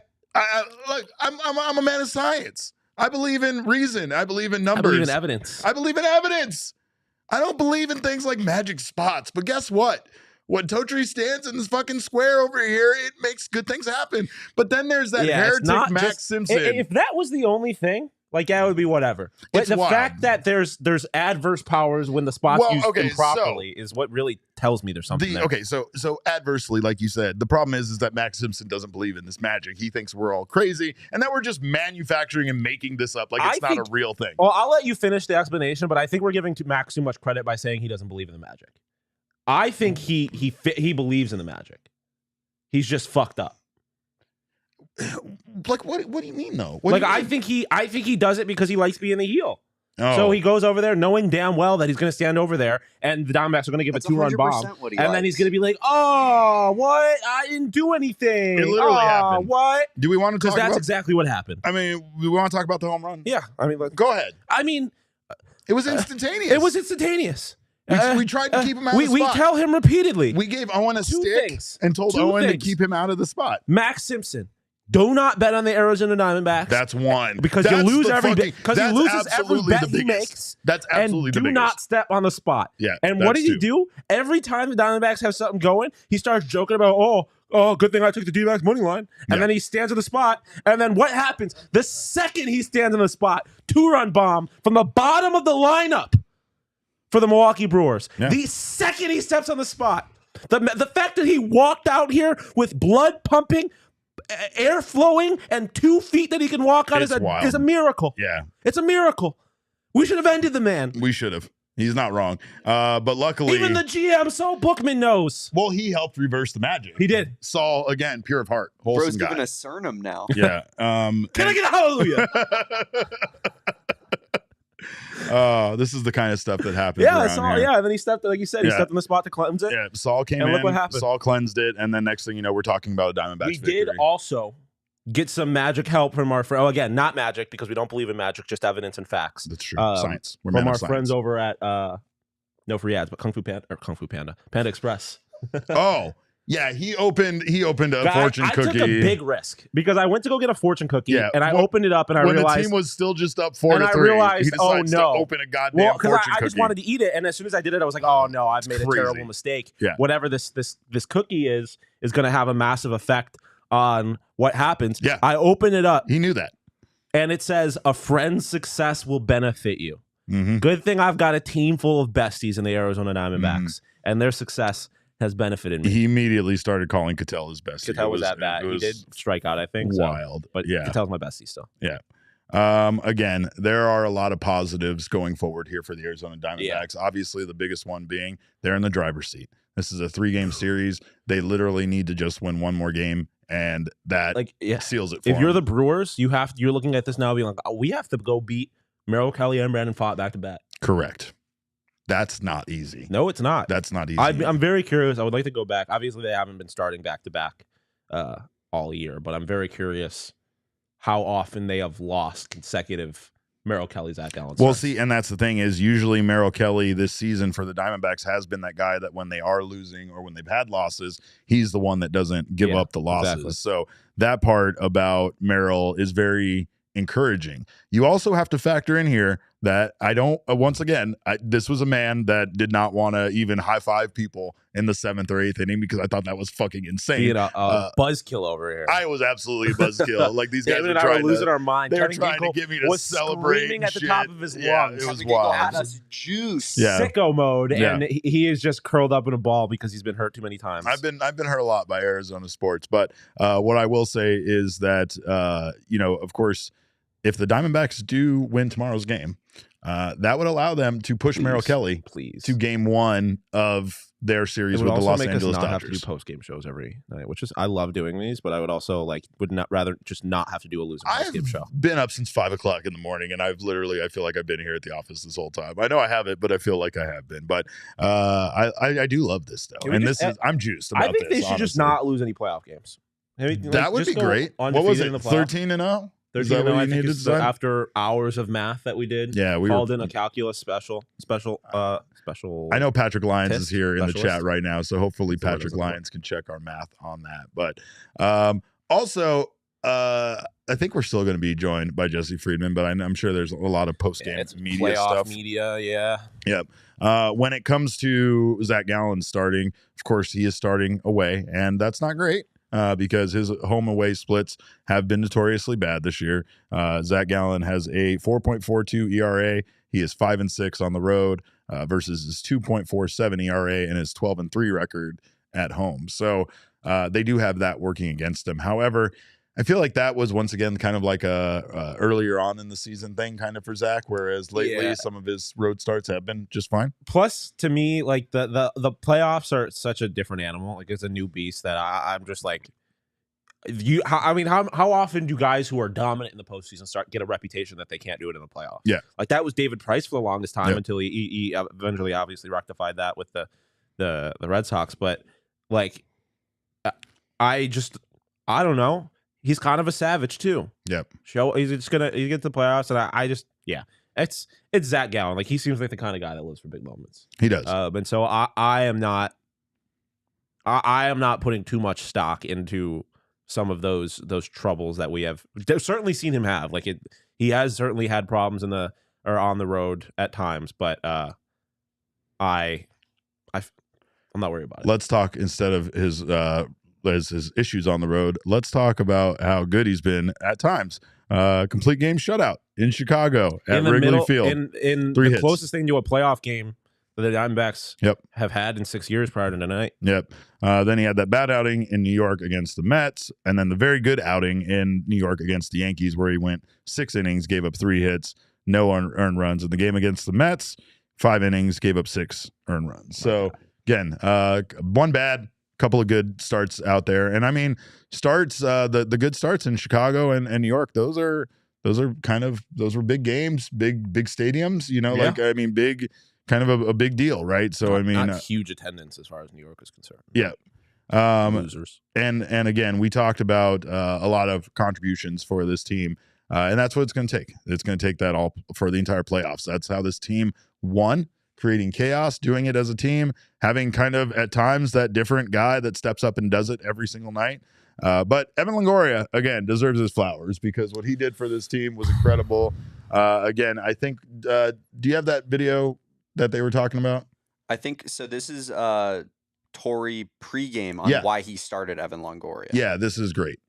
Look, I'm a man of science. I believe in reason. I believe in numbers. I believe in evidence. I believe in evidence. I don't believe in things like magic spots. But guess what? When Torey stands in this fucking square over here, it makes good things happen. But then there's that heretic Max Simpson. If that was the only thing, like, that would be whatever. But the fact that there's adverse powers when the spot's used improperly is what really tells me there's something there. Okay, so adversely, like you said, the problem is that Max Simpson doesn't believe in this magic. He thinks we're all crazy and that we're just manufacturing and making this up like it's not a real thing. Well, I'll let you finish the explanation, but I think we're giving Max too much credit by saying he doesn't believe in the magic. I think he believes in the magic. He's just fucked up. Like, what do you mean though? I think he does it because he likes being the heel. So he goes over there knowing damn well that he's going to stand over there and the Diamondbacks are going to give a 2-run bomb. And then he's going to be like, oh, what? I didn't do anything. It literally happened. What? Do we want to talk about... Because that's exactly what happened. I mean, we want to talk about the home run? Yeah. I mean, go ahead. I mean... It was instantaneous. It was instantaneous. We tried to keep him out of the spot. We tell him repeatedly. We gave Owen a stick and told Owen to keep him out of the spot. Max Simpson. Do not bet on the Arizona Diamondbacks. That's one. Because you lose every day. Because he loses every bet he makes. That's absolutely the biggest. And do not step on the spot. Yeah. And what did he do? Every time the Diamondbacks have something going, he starts joking about, oh, good thing I took the D-backs money line. And then he stands on the spot. And then what happens? The second he stands on the spot, 2-run bomb from the bottom of the lineup for the Milwaukee Brewers. Yeah. The second he steps on the spot, the fact that he walked out here with blood pumping, air flowing, and 2 feet that he can walk on is a miracle. Yeah. It's a miracle. We should have ended the man. We should have. He's not wrong. But luckily... Even the GM, Saul Bookman, knows. Well, he helped reverse the magic. He did. Saul, again, pure of heart. Wholesome Bro's guy. giving a Cernum now. Yeah. Can I get a hallelujah? This is the kind of stuff that happens. Yeah, and then he stepped, like you said, he stepped on the spot to cleanse it. Yeah, Saul came in. Look what happened. Saul cleansed it, and then next thing you know, we're talking about a Diamondbacks victory. We did also get some magic help from our friend. Oh, again, not magic because we don't believe in magic, just evidence and facts. That's true. Science. We're from our friends over at no free ads, but Kung Fu Panda Express. Oh. Yeah, he opened a fortune cookie. I took a big risk because I went to go get a fortune cookie and I opened it up and I realized when the team was still just up 4-3. I realized, he decides to open a goddamn fortune cookie. I just wanted to eat it, and as soon as I did it, I was like, oh no, I've made a terrible mistake. Yeah. Whatever this cookie is going to have a massive effect on what happens. Yeah. I open it up. He knew that, and it says a friend's success will benefit you. Mm-hmm. Good thing I've got a team full of besties in the Arizona Diamondbacks, and their success has benefited me. He immediately started calling Ketel his bestie. Ketel was that bad. He did strike out, I think. Wild. But yeah, Ketel's my bestie still. Yeah. Again, there are a lot of positives going forward here for the Arizona Diamondbacks. Yeah. Obviously, the biggest one being they're in the driver's seat. This is a 3-game series. They literally need to just win one more game, and that seals it for If you're them. the Brewers, you're looking at this now being like, oh, we have to go beat Merrill Kelly and Brandon Pfaadt back-to-back. Correct. That's not easy. No, it's not. That's not easy. I'm very curious. I would like to go back. Obviously, they haven't been starting back-to-back all year, but I'm very curious how often they have lost consecutive Merrill Kelly's at Gallen. Well, see, and that's the thing is usually Merrill Kelly this season for the Diamondbacks has been that guy that when they are losing or when they've had losses, he's the one that doesn't give up the losses. Exactly. So that part about Merrill is very encouraging. You also have to factor in here that this was a man that did not want to even high five people in the 7th or 8th inning because I thought that was fucking insane. Being a buzzkill over here. I was absolutely a buzzkill. Like these guys David were and I trying were losing our mind. They were trying to get me to celebrate. Screaming at the shit. top of his lungs. It was wild. Had us juice. Yeah. Sicko mode, and he is just curled up in a ball because he's been hurt too many times. I've been hurt a lot by Arizona sports, but what I will say is that of course, if the Diamondbacks do win tomorrow's game, that would allow them to push Merrill Kelly to game 1 of their series with the Los Angeles Dodgers. Have to do post-game shows every night, which is I love doing these, but I would also would not rather just not have to do a losing post-game show. I've been up since 5 o'clock in the morning, and I feel like I've been here at the office this whole time. I know I haven't, but I feel like I have been. But I do love this though, and I'm juiced about this. I think they should just not lose any playoff games. That would be great. What was it? 13-0. 13-0, I think it's after hours of math that we did. Yeah, we called in a calculus special. I know Patrick Lyons is here in the chat right now, so hopefully Patrick Lyons can check our math on that. But also, I think we're still going to be joined by Jesse Friedman, but I'm sure there's a lot of post-game media stuff. Media, yeah. Yep. When it comes to Zach Gallen starting, of course, he is starting away, and that's not great. Because his home away splits have been notoriously bad this year. Zach Gallen has a 4.42 ERA. He is 5-6 on the road versus his 2.47 ERA and his 12-3 record at home. So they do have that working against him. However, I feel like that was once again kind of like a earlier on in the season thing kind of for Zach, whereas lately some of his road starts have been just fine. Plus, to me, like the playoffs are such a different animal. Like it's a new beast that I'm just like, how often do guys who are dominant in the postseason get a reputation that they can't do it in the playoffs? Yeah, like that was David Price for the longest time until he eventually obviously rectified that with the Red Sox. But like, I don't know. He's kind of a savage too. Yep. He gets to the playoffs, and it's Zach Gallen. Like he seems like the kind of guy that lives for big moments. He does. And so I am not putting too much stock into some of those troubles that we have certainly seen him have. Like he has certainly had problems on the road at times, but I'm not worried about it. Let's talk instead of his issues on the road. Let's talk about how good he's been at times. Complete game shutout in Chicago at Wrigley Field. In the closest thing to a playoff game that the Diamondbacks have had in 6 years prior to tonight. Yep. Then he had that bad outing in New York against the Mets, and then the very good outing in New York against the Yankees, where he went 6 innings, gave up 3 hits, no earned runs. In the game against the Mets, 5 innings, gave up 6 earned runs. So again, one bad, couple of good starts out there, and I mean starts. The good starts in Chicago and New York. Those were big games, big stadiums. Big. Kind of a big deal, right? So not huge attendance as far as New York is concerned. Yeah, losers. And again, we talked about a lot of contributions for this team, and that's what it's going to take. It's going to take that all for the entire playoffs. That's how this team won, creating chaos, doing it as a team, having kind of at times that different guy that steps up and does it every single night. But Evan Longoria, again, deserves his flowers because what he did for this team was incredible. Again, I think, do you have that video that they were talking about? I think so. This is Torey pregame on why he started Evan Longoria. Yeah, this is great.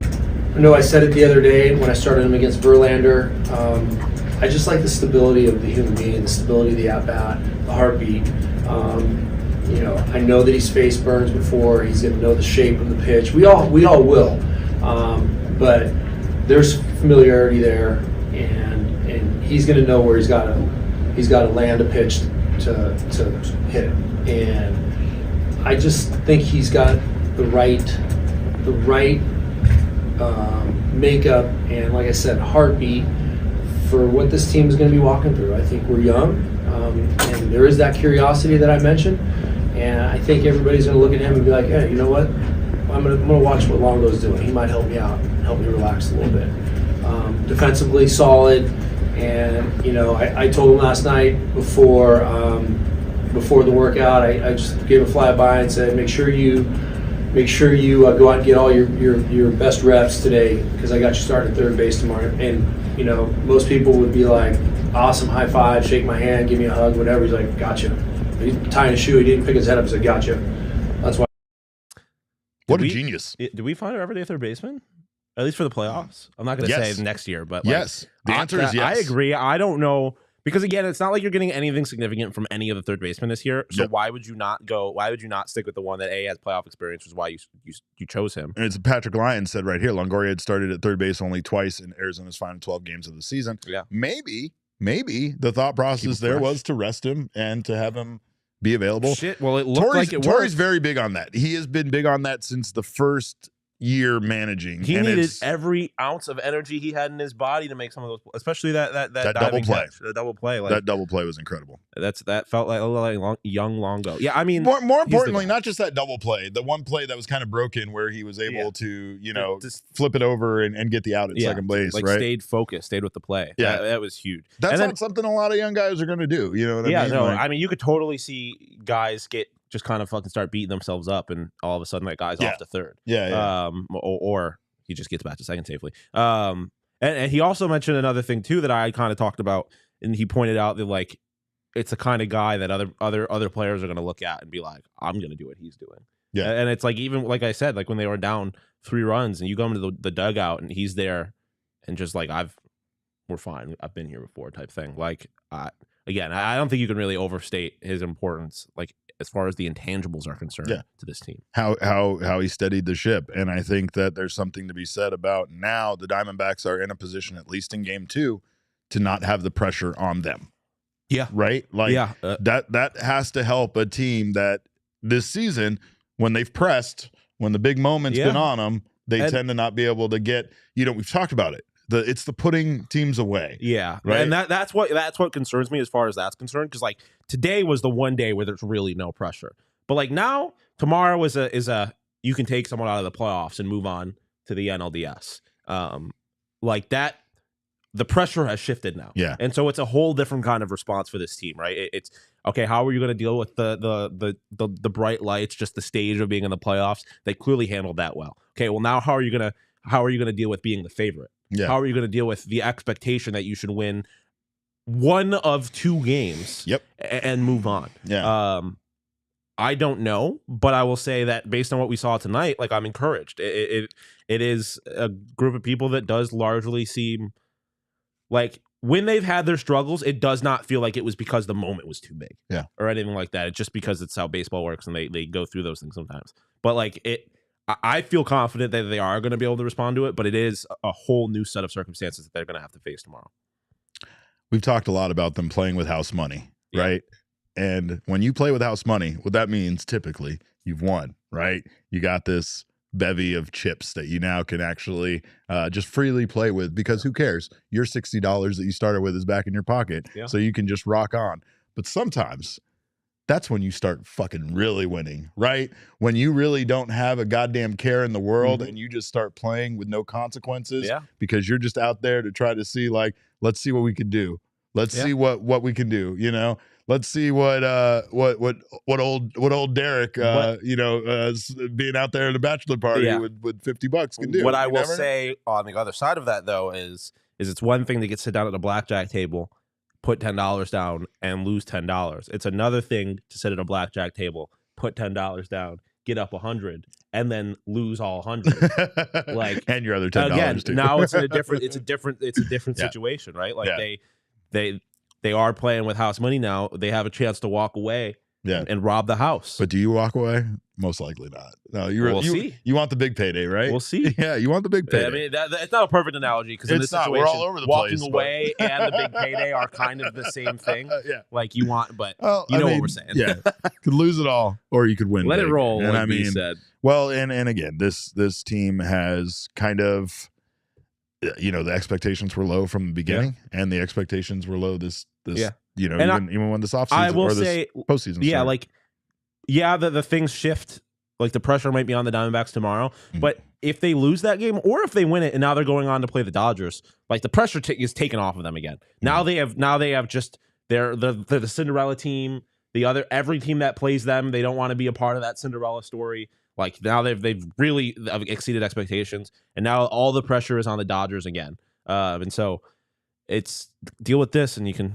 I know I said it the other day when I started him against Verlander. I just like the stability of the human being, the stability of the at-bat, the heartbeat. I know that he's faced burns before. He's going to know the shape of the pitch. We all will. But there's familiarity there, and he's going to know where he's got to land a pitch to hit it. And I just think he's got the right makeup and, like I said, heartbeat for what this team is going to be walking through. I think we're young, and there is that curiosity that I mentioned. And I think everybody's going to look at him and be like, hey, you know what? I'm going to watch what Longo's doing. He might help me out, help me relax a little bit. Defensively solid. And, I told him last night before the workout, I just gave a flyby and said, make sure you go out and get all your best reps today because I got you starting at third base tomorrow. And, most people would be like, awesome, high five, shake my hand, give me a hug, whatever. He's like, gotcha. He's tying his shoe. He didn't pick his head up. He said, gotcha. That's why. What a genius. Do we find our everyday third baseman? At least for the playoffs? I'm not going to say next year, but yes. The answer is yes. I agree. I don't know. Because again, it's not like you're getting anything significant from any of the third basemen this year. So why would you not go? Why would you not stick with the one that has playoff experience? Which is why you chose him. And it's Patrick Lyons said right here. Longoria had started at third base only twice in Arizona's final 12 games of the season. Yeah, maybe the thought process there was to rest him and to have him be available. Shit. Well, it looked like it worked. Torey's very big on that. He has been big on that since the first year managing. He needed every ounce of energy he had in his body to make some of those, especially that double play. The double play. That double play was incredible. That felt like young Longo. Yeah, I mean, more importantly, not just that double play. The one play that was kind of broken where he was able to, just flip it over and get the out at second base. Like right? Stayed focused, stayed with the play. Yeah, that was huge. That's not something a lot of young guys are going to do. You know what I mean? No, I mean you could totally see guys just kind of fucking start beating themselves up, and all of a sudden that guy's off to third. Yeah. Or he just gets back to second safely. And he also mentioned another thing too that I kind of talked about, and he pointed out that like it's the kind of guy that other players are going to look at and be like, I'm going to do what he's doing. Yeah. And it's like, even like I said, like when they were down 3 runs and you go into the dugout and he's there and just like we're fine. I've been here before type thing. Like again, I don't think you can really overstate his importance, like as far as the intangibles are concerned to this team. How he steadied the ship. And I think that there's something to be said about now the Diamondbacks are in a position, at least in game 2, to not have the pressure on them. Yeah. Right? Like that has to help a team that this season, when they've pressed when the big moment's been on them, they tend to not be able to get, we've talked about it. It's the putting teams away. Yeah. Right. And that's what concerns me as far as that's concerned. Cause like today was the one day where there's really no pressure. But like now, tomorrow is a you can take someone out of the playoffs and move on to the NLDS. Like that, the pressure has shifted now. Yeah. And so it's a whole different kind of response for this team, right? It's okay, how are you going to deal with the bright lights, just the stage of being in the playoffs? They clearly handled that well. Okay, well now how are you going to deal with being the favorite? Yeah. How are you going to deal with the expectation that you should win one of 2 games and move on? Yeah. I don't know, but I will say that based on what we saw tonight, like I'm encouraged. It is a group of people that does largely seem like when they've had their struggles, it does not feel like it was because the moment was too big, or anything like that. It's just because it's how baseball works, and they go through those things sometimes. But like I feel confident that they are going to be able to respond to it, but it is a whole new set of circumstances that they're going to have to face tomorrow. We've talked a lot about them playing with house money, right? And when you play with house money, what that means typically, you've won, right? You got this bevy of chips that you now can actually just freely play with, because who cares? Your $60 that you started with is back in your pocket, so you can just rock on. But sometimes that's when you start fucking really winning, right? When you really don't have a goddamn care in the world and you just start playing with no consequences because you're just out there to try to see, like, let's see what we can do. Let's see what we can do, Let's see what old Derek, being out there at a bachelor party with $50 can do. What I will say on the other side of that, though, is it's one thing to sit down at a blackjack table, put $10 down, and lose $10. It's another thing to sit at a blackjack table, put $10 down, get up 100, and then lose all 100. Like, and your other $10 again, too. now it's a different situation, right? Like they are playing with house money now. They have a chance to walk away and rob the house. But do you walk away? Most likely not. No, we'll see. You want the big payday, right? We'll see. Yeah, you want the big payday. I mean, it's not a perfect analogy, because in this situation, we're all over the walking place, away and the big payday are kind of the same thing. Like you want, but what we're saying. Yeah, you could lose it all, or you could win. Let big. it roll. And like we said. Well, and again, this team has kind of, the expectations were low from the beginning, and the expectations were low this even when this offseason I will or say, this postseason started. The things shift. Like the pressure might be on the Diamondbacks tomorrow, but if they lose that game, or if they win it and now they're going on to play the Dodgers, like the pressure is taken off of them again. Now they have just they're the Cinderella team. Every team that plays them, they don't want to be a part of that Cinderella story. Like now they've really exceeded expectations, and now all the pressure is on the Dodgers again. And so it's deal with this, and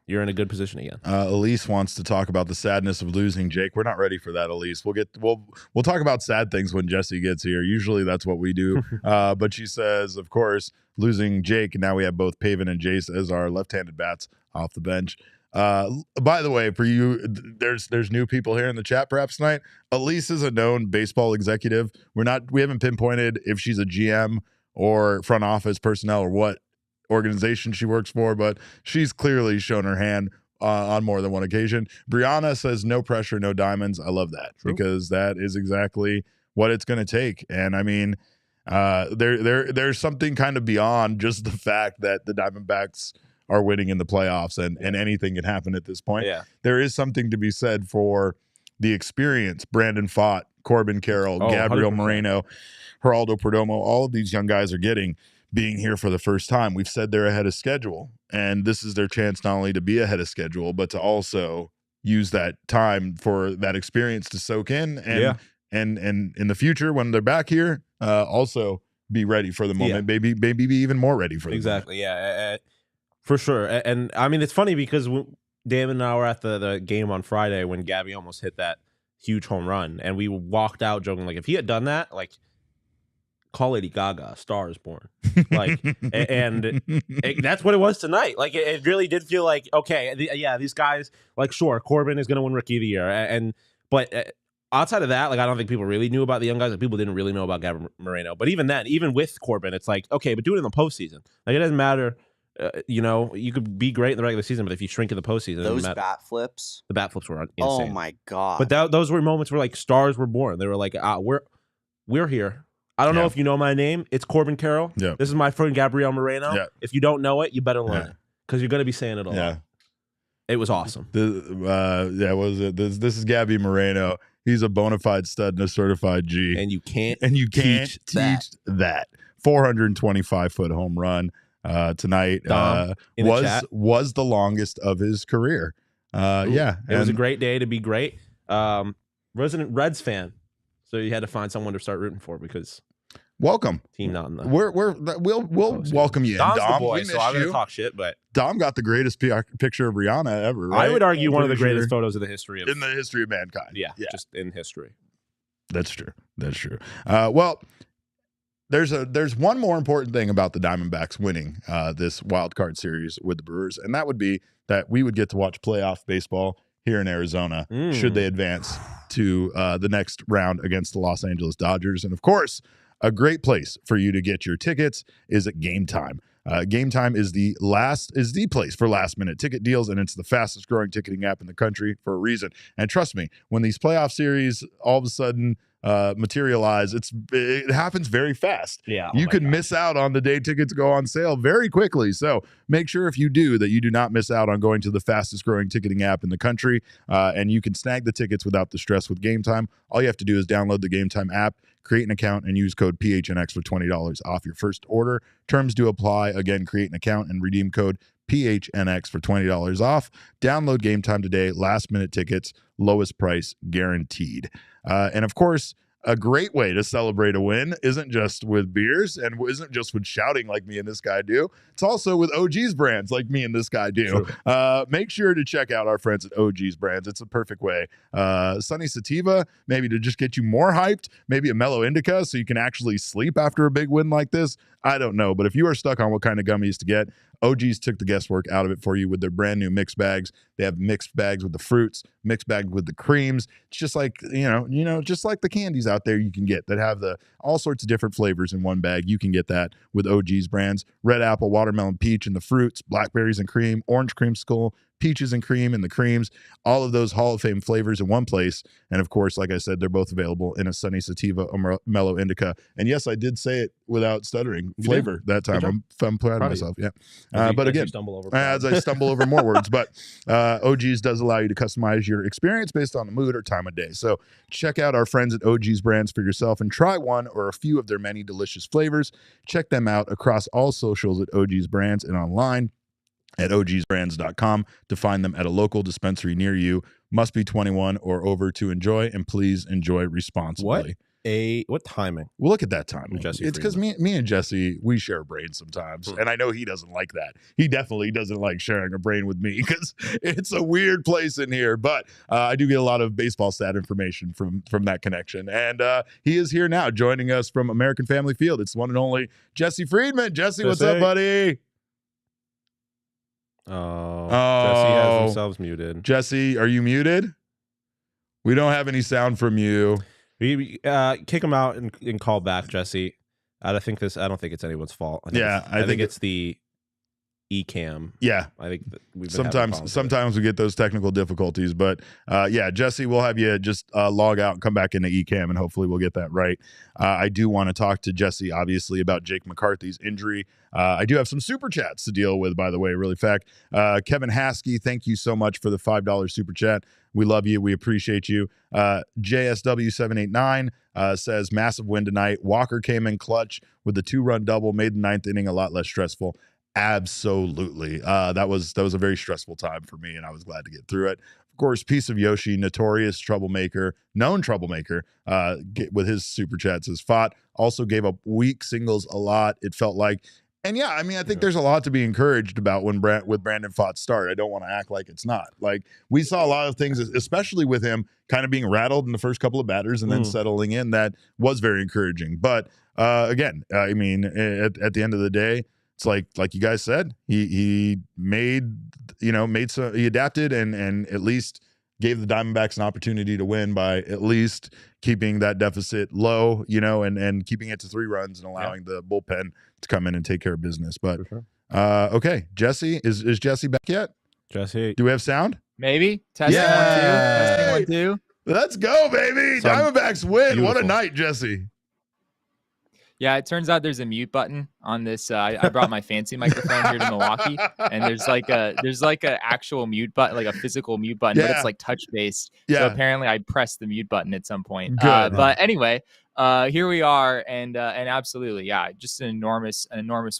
you're in a good position again. Elise wants to talk about the sadness of losing Jake. We're not ready for that, Elise. We'll talk about sad things when Jesse gets here. Usually that's what we do. But she says, of course, losing Jake, and now we have both Pavin and Jace as our left-handed bats off the bench. By the way, for you, there's new people here in the chat perhaps tonight. Elise is a known baseball executive. We haven't pinpointed if she's a GM or front office personnel or what organization she works for, but she's clearly shown her hand on more than one occasion. Brianna says no pressure, no diamonds. I love that. True. Because that is exactly what it's going to take. And I mean, there's something kind of beyond just the fact that the Diamondbacks are winning in the playoffs and anything can happen at this point. Yeah. There is something to be said for the experience. Brandon Pfaadt, Corbin Carroll, Gabriel 100%. Moreno, Geraldo Perdomo, all of these young guys are getting being here for the first time. We've said they're ahead of schedule, and this is their chance not only to be ahead of schedule, but to also use that time for that experience to soak in and in the future when they're back here, also be ready for the moment. Maybe be even more ready for the moment. Yeah, for sure. And I mean, it's funny because Damon and I were at the game on Friday when Gabi almost hit that huge home run, and we walked out joking, like, if he had done that, like, call Lady Gaga, Star is Born. Like, that's what it was tonight. Like, it really did feel like, okay, these guys, like, sure, Corbin is going to win Rookie of the Year. But outside of that, like, I don't think people really knew about the young guys. Like, people didn't really know about Gabriel Moreno. But even then, even with Corbin, it's like, okay, but do it in the postseason. Like, it doesn't matter. You could be great in the regular season, but if you shrink in the postseason, those bat flips, the bat flips were insane. Oh my god! But those were moments where like stars were born. They were like, we're here. I don't know if you know my name. It's Corbin Carroll. Yeah. This is my friend Gabriel Moreno. Yeah. If you don't know it, you better learn it because you're going to be saying it a lot. Yeah. It was awesome. This is Gabi Moreno. He's a bona fide stud and a certified G. And you can't teach that. 425-foot home run tonight was the longest of his career. It was a great day to be great. Resident Reds fan. So you had to find someone to start rooting for because welcome. Team not in the we'll welcome you in. Dom's Dom, the boy, so I'm gonna talk shit, but Dom got the greatest picture of Rihanna ever, right? I would argue one of the greatest photos of the history of mankind. Yeah, just in history. That's true. Well, there's one more important thing about the Diamondbacks winning this wild card series with the Brewers, and that would be that we would get to watch playoff baseball here in Arizona should they advance to the next round against the Los Angeles Dodgers. And of course, a great place for you to get your tickets is at Game Time. Game Time is the place for last minute ticket deals, and it's the fastest growing ticketing app in the country for a reason. And trust me, when these playoff series all of a sudden materialize, it happens very fast. Yeah, you could miss out on the day tickets go on sale very quickly. So make sure if you do that you do not miss out on going to the fastest growing ticketing app in the country, and you can snag the tickets without the stress with Game Time. All you have to do is download the Game Time app, create an account, and use code PHNX for $20 off your first order. Terms do apply. Again, create an account and redeem code PHNX for $20 off. Download Game Time today. Last minute tickets, lowest price guaranteed. And of course, a great way to celebrate a win isn't just with beers and isn't just with shouting like me and this guy do. It's also with OG's brands like me and this guy do. Make sure to check out our friends at OG's brands. It's a perfect way. Sunny Sativa, maybe to just get you more hyped, maybe a mellow indica so you can actually sleep after a big win like this. I don't know, but if you are stuck on what kind of gummies to get, OG's took the guesswork out of it for you with their brand new mix bags. They have mixed bags with the fruits, mixed bags with the creams. It's just like, just like the candies out there you can get that have all sorts of different flavors in one bag. You can get that with OG's brands. Red apple, watermelon, peach, and the fruits, blackberries and cream, orange creamsicle, peaches and cream and the creams, all of those Hall of Fame flavors in one place. And of course, like I said, they're both available in a Sunny Sativa or Mellow Indica. And yes, I did say it without stuttering. Flavor that time. I'm proud of myself. Yeah. But again, as I stumble over more words, but OG's does allow you to customize your experience based on the mood or time of day. So check out our friends at OG's brands for yourself and try one or a few of their many delicious flavors. Check them out across all socials at OG's brands and online at ogsbrands.com to find them at a local dispensary near you. Must be 21 or over to enjoy, and please enjoy responsibly. What timing? Well, look at that timing. Jesse it's because me and Jesse, we share a brain sometimes, and I know he doesn't like that. He definitely doesn't like sharing a brain with me because it's a weird place in here. But I do get a lot of baseball stat information from that connection, and he is here now, joining us from American Family Field. It's the one and only Jesse Friedman. Jesse, what's up, buddy? Oh, Jesse has themselves muted. Jesse, are you muted? We don't have any sound from you. We kick him out and call back, Jesse. I don't think it's anyone's fault. I think it's the eCam. Yeah, I think we've sometimes we get those technical difficulties, but Jesse, we'll have you just log out and come back into eCam, and hopefully we'll get that right. I do want to talk to Jesse, obviously, about Jake McCarthy's injury. I do have some super chats to deal with, by the way, really fast. Kevin Haskey, thank you so much for the $5 super chat. We love you. We appreciate you. JSW789 says, massive win tonight. Walker came in clutch with the 2-run double, made the 9th inning a lot less stressful. Absolutely. That was a very stressful time for me, and I was glad to get through it. Of course, Piece of Yoshi, notorious troublemaker, known troublemaker, with his super chats, says Pfaadt also gave up weak singles a lot, it felt like. And yeah, I mean, I think there's a lot to be encouraged about with Brandon Pfaadt's start. I don't want to act like it's not. Like, we saw a lot of things, especially with him kind of being rattled in the first couple of batters and then settling in, that was very encouraging. But again, I mean, at the end of the day, it's like you guys said, he adapted and at least gave the Diamondbacks an opportunity to win by at least keeping that deficit low, and keeping it to 3 runs and allowing the bullpen to come in and take care of business. But okay, Jesse, is Jesse back yet? Jesse, do we have sound? Maybe. Testing 1 2. Testing 1 2. Let's go, baby! Diamondbacks win. Beautiful. What a night, Jesse. Yeah, it turns out there's a mute button on this. I brought my fancy microphone here to Milwaukee, and there's like a actual mute button, like a physical mute button, but it's like touch based. Yeah. So apparently I pressed the mute button at some point. Good. But anyway, here we are, and absolutely, yeah, just an enormous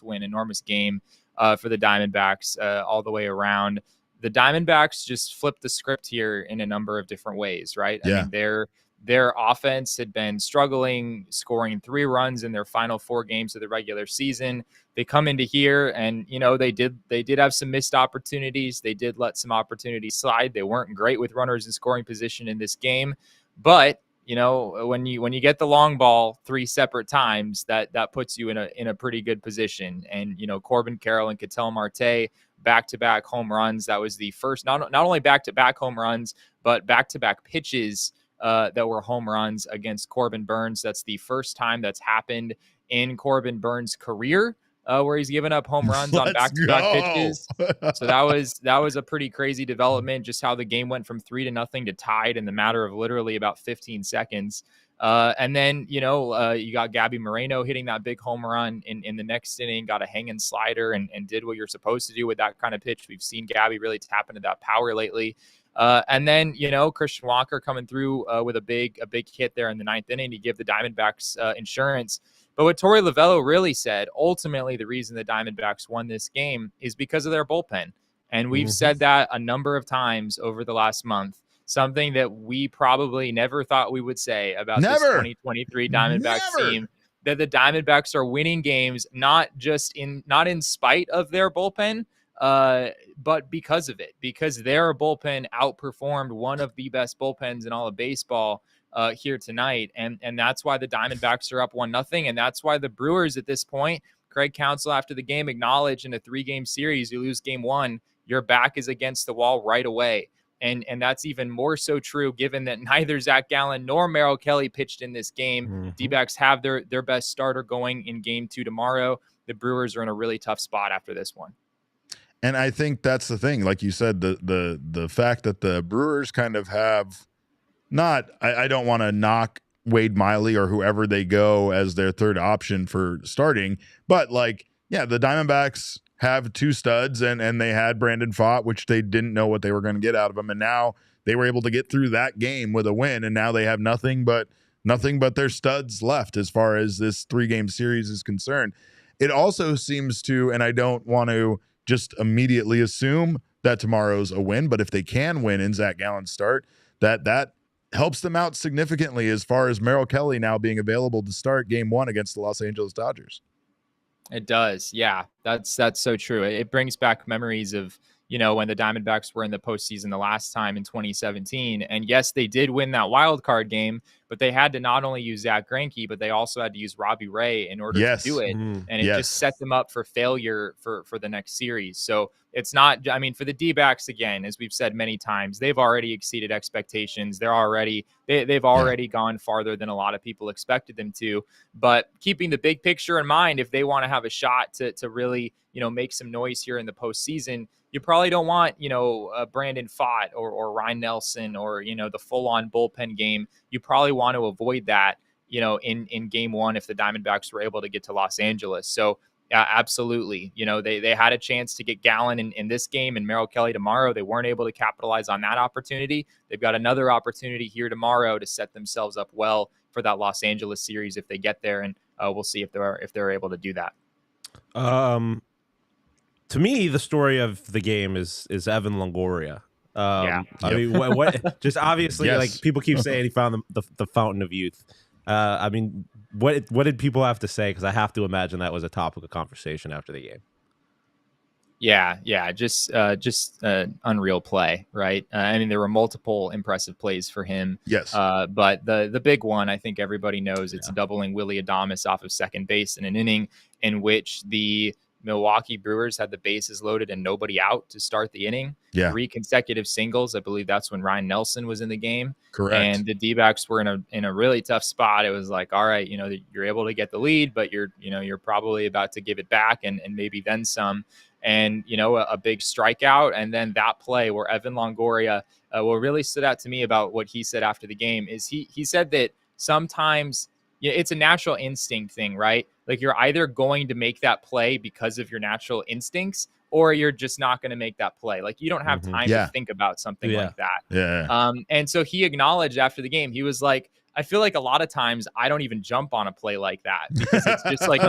win, enormous game for the Diamondbacks all the way around. The Diamondbacks just flipped the script here in a number of different ways, right? Yeah. I mean, their offense had been struggling, scoring 3 runs in their final 4 games of the regular season. They come into here and, they did have some missed opportunities. They did let some opportunities slide. They weren't great with runners in scoring position in this game. But, when you get the long ball 3 separate times, that puts you in a pretty good position. And, Corbin Carroll and Ketel Marte, back-to-back home runs. That was the first, not only back-to-back home runs, but back-to-back pitches that were home runs against Corbin Burns. That's the first time that's happened in Corbin Burns' career where he's given up home runs on back-to-back pitches. So that was a pretty crazy development, just how the game went from 3-0 to tied in the matter of literally about 15 seconds. And then, you got Gabi Moreno hitting that big home run in the next inning, got a hanging slider and did what you're supposed to do with that kind of pitch. We've seen Gabi really tap into that power lately. And then, Christian Walker coming through with a big hit there in the 9th inning to give the Diamondbacks insurance. But what Torey Lovullo really said, ultimately the reason the Diamondbacks won this game is because of their bullpen. And we've said that a number of times over the last month, something that we probably never thought we would say about this 2023 Diamondbacks team, that the Diamondbacks are winning games, not in spite of their bullpen, but because of it, because their bullpen outperformed one of the best bullpens in all of baseball here tonight. And that's why the Diamondbacks are up 1-0. And that's why the Brewers at this point, Craig Counsell after the game acknowledged in a 3-game series, you lose game 1, your back is against the wall right away. And that's even more so true given that neither Zach Gallen nor Merrill Kelly pitched in this game. D-backs have their best starter going in game 2 tomorrow. The Brewers are in a really tough spot after this one. And I think that's the thing. Like you said, the fact that the Brewers kind of have I don't want to knock Wade Miley or whoever they go as their third option for starting, but the Diamondbacks have 2 studs and they had Brandon Pfaadt, which they didn't know what they were going to get out of him. And now they were able to get through that game with a win. And now they have nothing but their studs left as far as this 3-game series is concerned. It also seems to, and I don't want to just immediately assume that tomorrow's a win, but if they can win in Zach Gallen's start, that helps them out significantly as far as Merrill Kelly now being available to start game 1 against the Los Angeles Dodgers. It does. Yeah, that's so true. It brings back memories of, when the Diamondbacks were in the postseason the last time in 2017. And yes, they did win that wild card game, but they had to not only use Zach Greinke, but they also had to use Robbie Ray in order to do it. And it just set them up for failure for the next series. So it's not, for the D-backs, again, as we've said many times, they've already exceeded expectations. They've already gone farther than a lot of people expected them to. But keeping the big picture in mind, if they want to have a shot to really, make some noise here in the postseason, you probably don't want, Brandon Pfaadt or Ryan Nelson or, the full-on bullpen game. You probably want to avoid that, in game 1 if the Diamondbacks were able to get to Los Angeles. So, yeah, absolutely. They had a chance to get Gallen in this game and Merrill Kelly tomorrow. They weren't able to capitalize on that opportunity. They've got another opportunity here tomorrow to set themselves up well for that Los Angeles series if they get there, and we'll see if they're able to do that. To me, the story of the game is Evan Longoria. What just obviously, like people keep saying he found the fountain of youth. What did people have to say? Because I have to imagine that was a topic of conversation after the game. Yeah, just unreal play, right? There were multiple impressive plays for him. Yes. But the big one, I think everybody knows, it's doubling Willy Adames off of second base in an inning in which the Milwaukee Brewers had the bases loaded and nobody out to start the inning. 3 consecutive singles. I believe that's when Ryan Nelson was in the game. Correct. And the D-backs were in a really tough spot. It was like, all right, you're able to get the lead, but you're probably about to give it back and maybe then some. And, a big strikeout. And then that play where Evan Longoria, what really stood out to me about what he said after the game is he said that sometimes it's a natural instinct thing, right? Like you're either going to make that play because of your natural instincts, or you're just not going to make that play. Like you don't have time to think about something like that. Yeah. And so he acknowledged after the game, he was like, I feel like a lot of times I don't even jump on a play like that because it's just like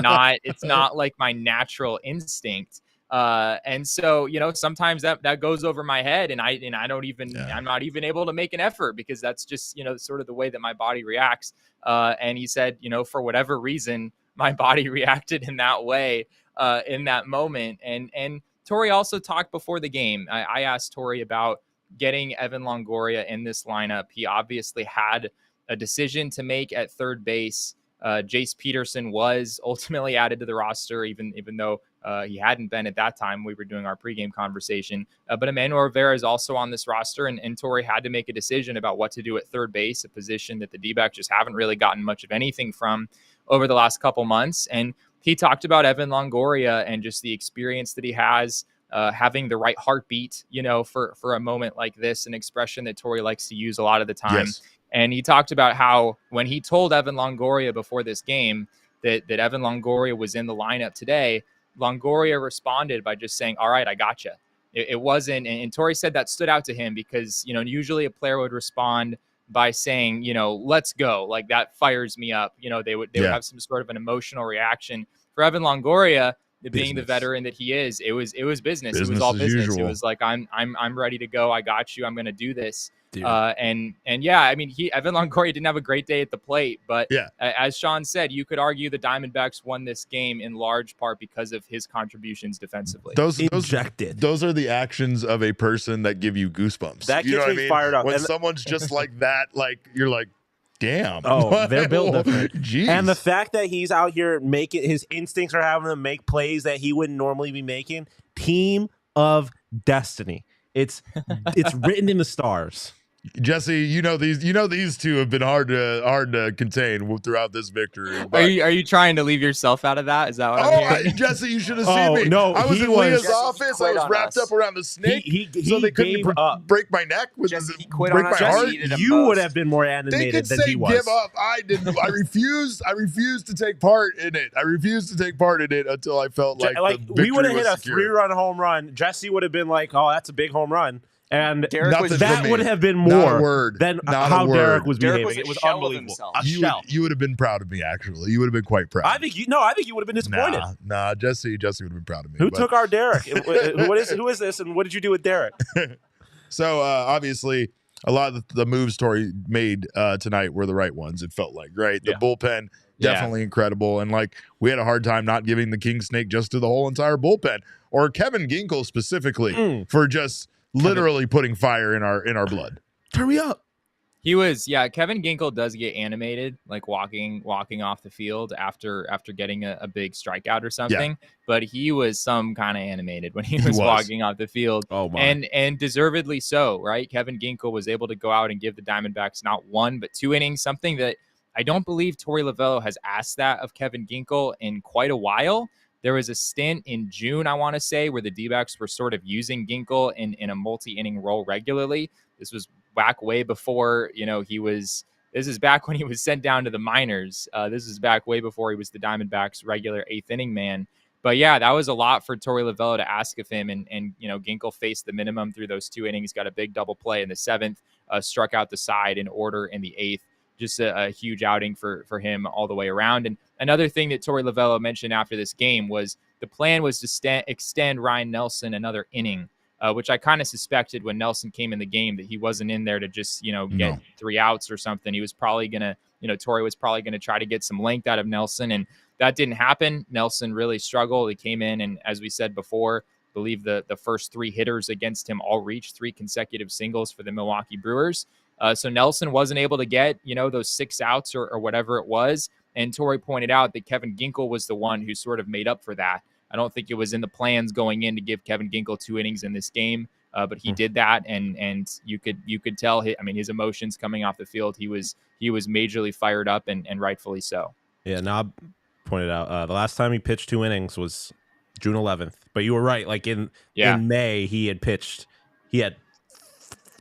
it's not like my natural instinct. And so, sometimes that goes over my head and I don't even, I'm not even able to make an effort because that's just, sort of the way that my body reacts. And he said, for whatever reason, my body reacted in that way, in that moment. And Torey also talked before the game. I asked Torey about getting Evan Longoria in this lineup. He obviously had a decision to make at third base. Jace Peterson was ultimately added to the roster, even though he hadn't been at that time. We were doing our pregame conversation. But Emmanuel Rivera is also on this roster, and Torey had to make a decision about what to do at third base, a position that the D-backs just haven't really gotten much of anything from over the last couple months. And he talked about Evan Longoria and just the experience that he has, having the right heartbeat, for a moment like this, an expression that Torey likes to use a lot of the time. Yes. And he talked about how when he told Evan Longoria before this game that Evan Longoria was in the lineup today, Longoria responded by just saying, all right, I got you. It wasn't. And Torey said that stood out to him because, usually a player would respond by saying, let's go. Like that fires me up. They would have some sort of an emotional reaction. For Evan Longoria, being the veteran that he is, it was business. It was all business. Usual. It was like, I'm ready to go. I got you. I'm going to do this. And I mean, Evan Longoria didn't have a great day at the plate, but as Shawn said, you could argue the Diamondbacks won this game in large part because of his contributions defensively. Those are the actions of a person that give you goosebumps. That gets me fired up. When someone's just like that, like you're like, damn. Oh, they're built different. Jeez. And the fact that he's out here making his instincts are having him make plays that he wouldn't normally be making. Team of destiny. It's written in the stars. Jesse, these two have been hard to contain throughout this victory. Are you trying to leave yourself out of that? Is that what I'm hearing? Jesse, you should have seen me. No, I was in Leah's office. I was wrapped up around the snake, so they couldn't break my neck. He quit break on my heart. You would have been more animated they could than say he was. Give up. I didn't. I refused. I refused to take part in it. I refused to take part in it until I felt like the we would have hit a secure. 3-run home run. Jesse would have been like, "Oh, that's a big home run." And that would have been more than how Derek was behaving. It was unbelievable. You would have been proud of me, actually. You would have been quite proud. I think you would have been disappointed. Nah, Jesse would have been proud of me. Who took our Derek? Who is this, and what did you do with Derek? So, obviously, a lot of the moves Torey made tonight were the right ones, it felt like, right? The bullpen, definitely incredible. And, we had a hard time not giving the King Snake just to the whole entire bullpen. Or Kevin Ginkel specifically for just literally putting fire in our blood. Turn me up. He was, Kevin Ginkel does get animated, like walking off the field after getting a big strikeout or something. But he was some kind of animated when he was walking off the field. Oh my. And deservedly so, right? Kevin Ginkel was able to go out and give the Diamondbacks not 1 but 2 innings, something that I don't believe Torey Lovullo has asked that of Kevin Ginkel in quite a while. There was a stint in June, I want to say, where the D-backs were sort of using Ginkel in a multi-inning role regularly. This was back way before, this is back when he was sent down to the minors. This is back way before he was the Diamondbacks' regular 8th inning man. But that was a lot for Torey Lovullo to ask of him. And Ginkel faced the minimum through those 2 innings, got a big double play in the 7th, struck out the side in order in the 8th. Just a huge outing for him all the way around. And another thing that Torey Lovullo mentioned after this game was the plan was to extend Ryan Nelson another inning, which I kind of suspected when Nelson came in the game that he wasn't in there to just, get 3 outs or something. He was probably going to, Torey was probably going to try to get some length out of Nelson, and that didn't happen. Nelson really struggled. He came in, and as we said before, I believe the first 3 hitters against him all reached 3 consecutive singles for the Milwaukee Brewers. So Nelson wasn't able to get, those 6 outs or whatever it was. And Torey pointed out that Kevin Ginkel was the one who sort of made up for that. I don't think it was in the plans going in to give Kevin Ginkel 2 innings in this game, but he did that. And you could tell, his emotions coming off the field. He was majorly fired up and rightfully so. Yeah, Nob pointed out the last time he pitched 2 innings was June 11th. But you were right. Like in May, he had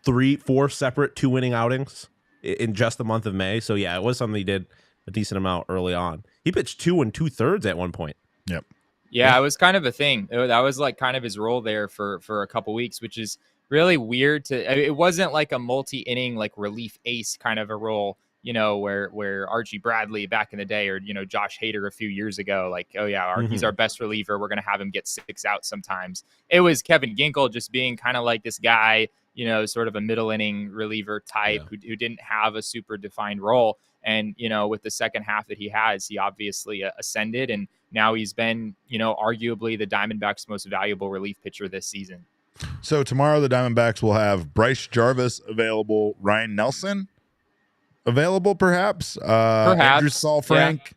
3-4 separate 2-inning outings in just the month of May. So it was something he did a decent amount early on. He pitched 2 2/3 at one point. Yep. Yeah, it was kind of a thing. That was like kind of his role there for a couple weeks, which is really weird. It wasn't like a multi-inning like relief ace kind of a role, where Archie Bradley back in the day, or Josh Hader a few years ago, like, oh yeah, he's our best reliever, we're gonna have him get 6 outs sometimes. It was Kevin Ginkel just being kind of like this guy, sort of a middle inning reliever type who didn't have a super defined role. And with the second half that he has, he obviously ascended, and now he's been, arguably the Diamondbacks' most valuable relief pitcher this season. So tomorrow the Diamondbacks will have Bryce Jarvis available, Ryan Nelson available, perhaps Andrew Saalfrank,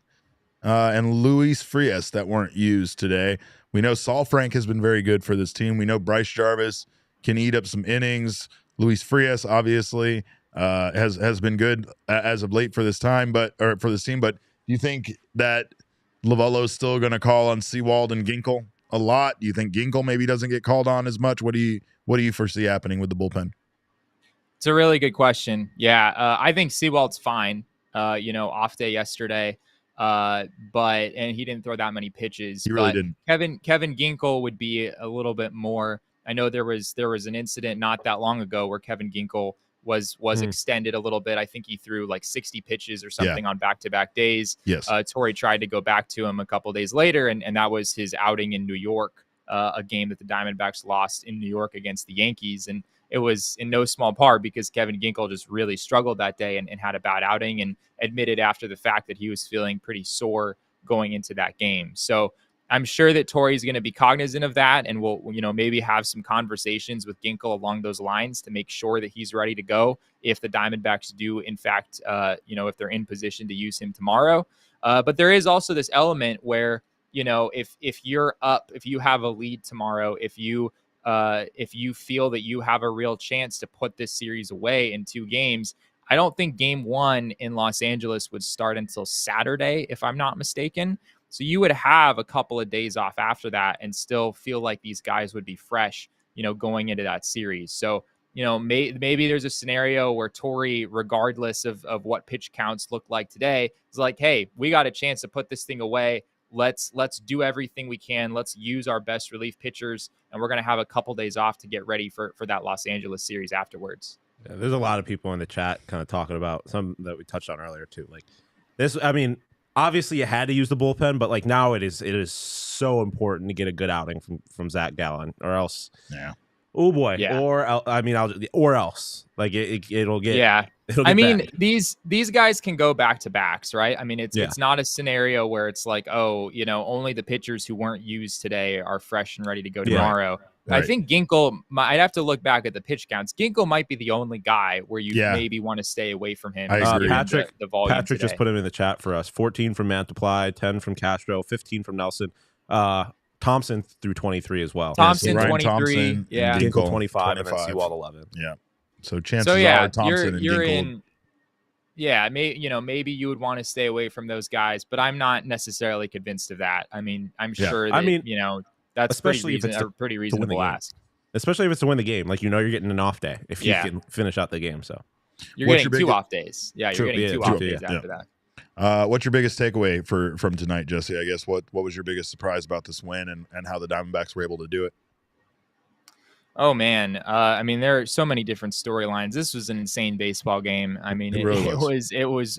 and Luis Frias that weren't used today. We know Saalfrank has been very good for this team. We know Bryce Jarvis can eat up some innings. Luis Frias obviously has been good as of late for this team. But do you think that Lovullo's still going to call on Sewald and Ginkel a lot? Do you think Ginkel maybe doesn't get called on as much? What do you foresee happening with the bullpen? It's a really good question. Yeah, I think Sewald's fine. Off day yesterday, and he didn't throw that many pitches. He really didn't. Kevin Ginkel would be a little bit more. I know there was an incident not that long ago where Kevin Ginkel was extended a little bit. I think he threw like 60 pitches or something on back-to-back days. Yes. Torey tried to go back to him a couple days later, and that was his outing in New York, a game that the Diamondbacks lost in New York against the Yankees. And it was in no small part because Kevin Ginkel just really struggled that day and had a bad outing, and admitted after the fact that he was feeling pretty sore going into that game. So I'm sure that Torey's going to be cognizant of that, and will maybe have some conversations with Ginkel along those lines to make sure that he's ready to go if the Diamondbacks do, in fact, if they're in position to use him tomorrow. But there is also this element where, if you're up, if you have a lead tomorrow, if you feel that you have a real chance to put this series away in 2 games, I don't think game 1 in Los Angeles would start until Saturday, if I'm not mistaken. So you would have a couple of days off after that and still feel like these guys would be fresh, going into that series. So, maybe there's a scenario where Torey, regardless of what pitch counts look like today, is like, hey, we got a chance to put this thing away. Let's do everything we can. Let's use our best relief pitchers, and we're going to have a couple days off to get ready for that Los Angeles series afterwards. Yeah, there's a lot of people in the chat kind of talking about some that we touched on earlier too. Like this, I mean, obviously you had to use the bullpen, but like now it is so important to get a good outing from Zach Gallen, or else. Yeah. Oh boy. Yeah. Or else like it'll get. Yeah. It'll get bad. These guys can go back to backs, right? I mean, it's not a scenario where it's like, oh, only the pitchers who weren't used today are fresh and ready to go tomorrow. Right. I think Ginkel, I'd have to look back at the pitch counts. Ginkel might be the only guy where you maybe want to stay away from him. I agree. Patrick today. just put him in the chat for us. 14 from Mantiply, 10 from Castro, 15 from Nelson. Thompson threw 23 as well. Thompson, so 23. Thompson, yeah. Ginkel 25, and then Sewald 11. Yeah. So chances are Thompson you're and Ginkel. in. Yeah, maybe you would want to stay away from those guys, but I'm not necessarily convinced of that. I mean, I'm sure that, that's especially a pretty reasonable ask. Especially if it's to win the game. Like, you're getting an off day if you can finish out the game. So you're getting 2 off days. Yeah, you're getting 2 off days after that. What's your biggest takeaway from tonight, Jesse? I guess what was your biggest surprise about this win and how the Diamondbacks were able to do it? Oh man, I mean, there are so many different storylines. This was an insane baseball game. I mean, it was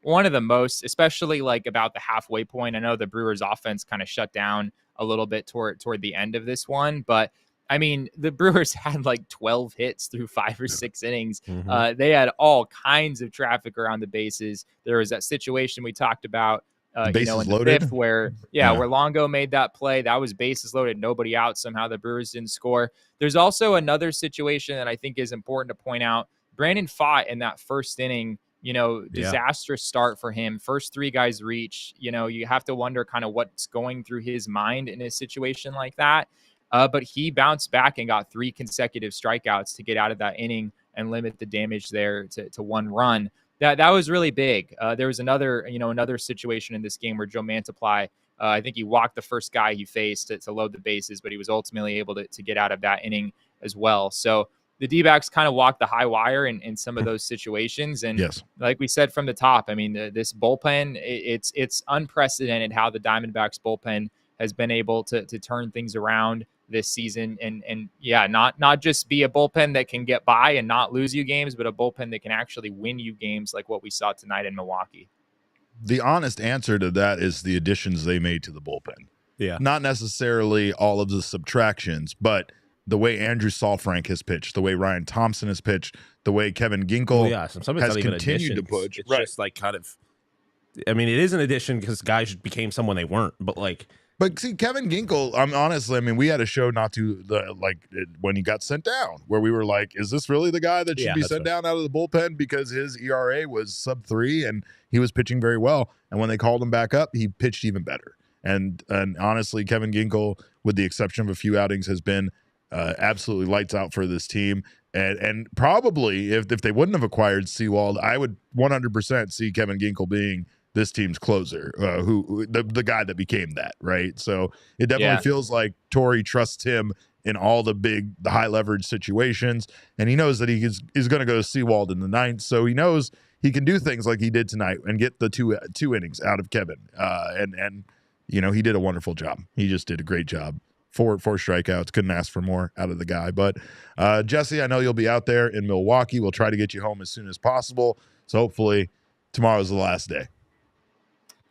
one of the most, especially like about the halfway point. I know the Brewers offense kind of shut down a little bit toward the end of this one, but I mean, the Brewers had like 12 hits through 5 or 6 innings. Mm-hmm. They had all kinds of traffic around the bases. There was that situation we talked about, in the loaded. 5th where Longo made that play. That was bases loaded, nobody out. Somehow the Brewers didn't score. There's also another situation that I think is important to point out. Brandon Pfaadt in that first inning, disastrous start for him. First 3 guys reach. You have to wonder kind of what's going through his mind in a situation like that. But he bounced back and got 3 consecutive strikeouts to get out of that inning and limit the damage there to 1 run. That was really big. There was another situation in this game where Joe Mantiply, I think he walked the first guy he faced to load the bases, but he was ultimately able to get out of that inning as well. So the D-backs kind of walked the high wire in some of those situations. And like we said from the top, I mean, this bullpen, it's unprecedented how the Diamondbacks bullpen has been able to turn things around this season. And yeah, not just be a bullpen that can get by and not lose you games, but a bullpen that can actually win you games like what we saw tonight in Milwaukee. The honest answer to that is the additions they made to the bullpen. Yeah. Not necessarily all of the subtractions, but the way Andrew Saalfrank has pitched, the way Ryan Thompson has pitched, the way Kevin Ginkel has continued to push. It's just like kind of, I mean, it is an addition because guys became someone they weren't, but like. But see, Kevin Ginkel, honestly, I mean, we had a show not too, when he got sent down, where we were like, is this really the guy that should be sent down out of the bullpen because his ERA was sub-3 and he was pitching very well. And when they called him back up, he pitched even better. And honestly, Kevin Ginkel, with the exception of a few outings, has been absolutely lights out for this team. And probably if they wouldn't have acquired Sewald, I would 100% see Kevin Ginkel being this team's closer, who the guy that became that, right? So it definitely feels like Torey trusts him in all the high leverage situations, and he knows that he is going to go to Sewald in the 9th, so he knows he can do things like he did tonight and get the two innings out of Kevin. And you know, he did a wonderful job. He just did a great job. Four strikeouts. Couldn't ask for more out of the guy. But Jesse, I know you'll be out there in Milwaukee. We'll try to get you home as soon as possible. So hopefully tomorrow's the last day.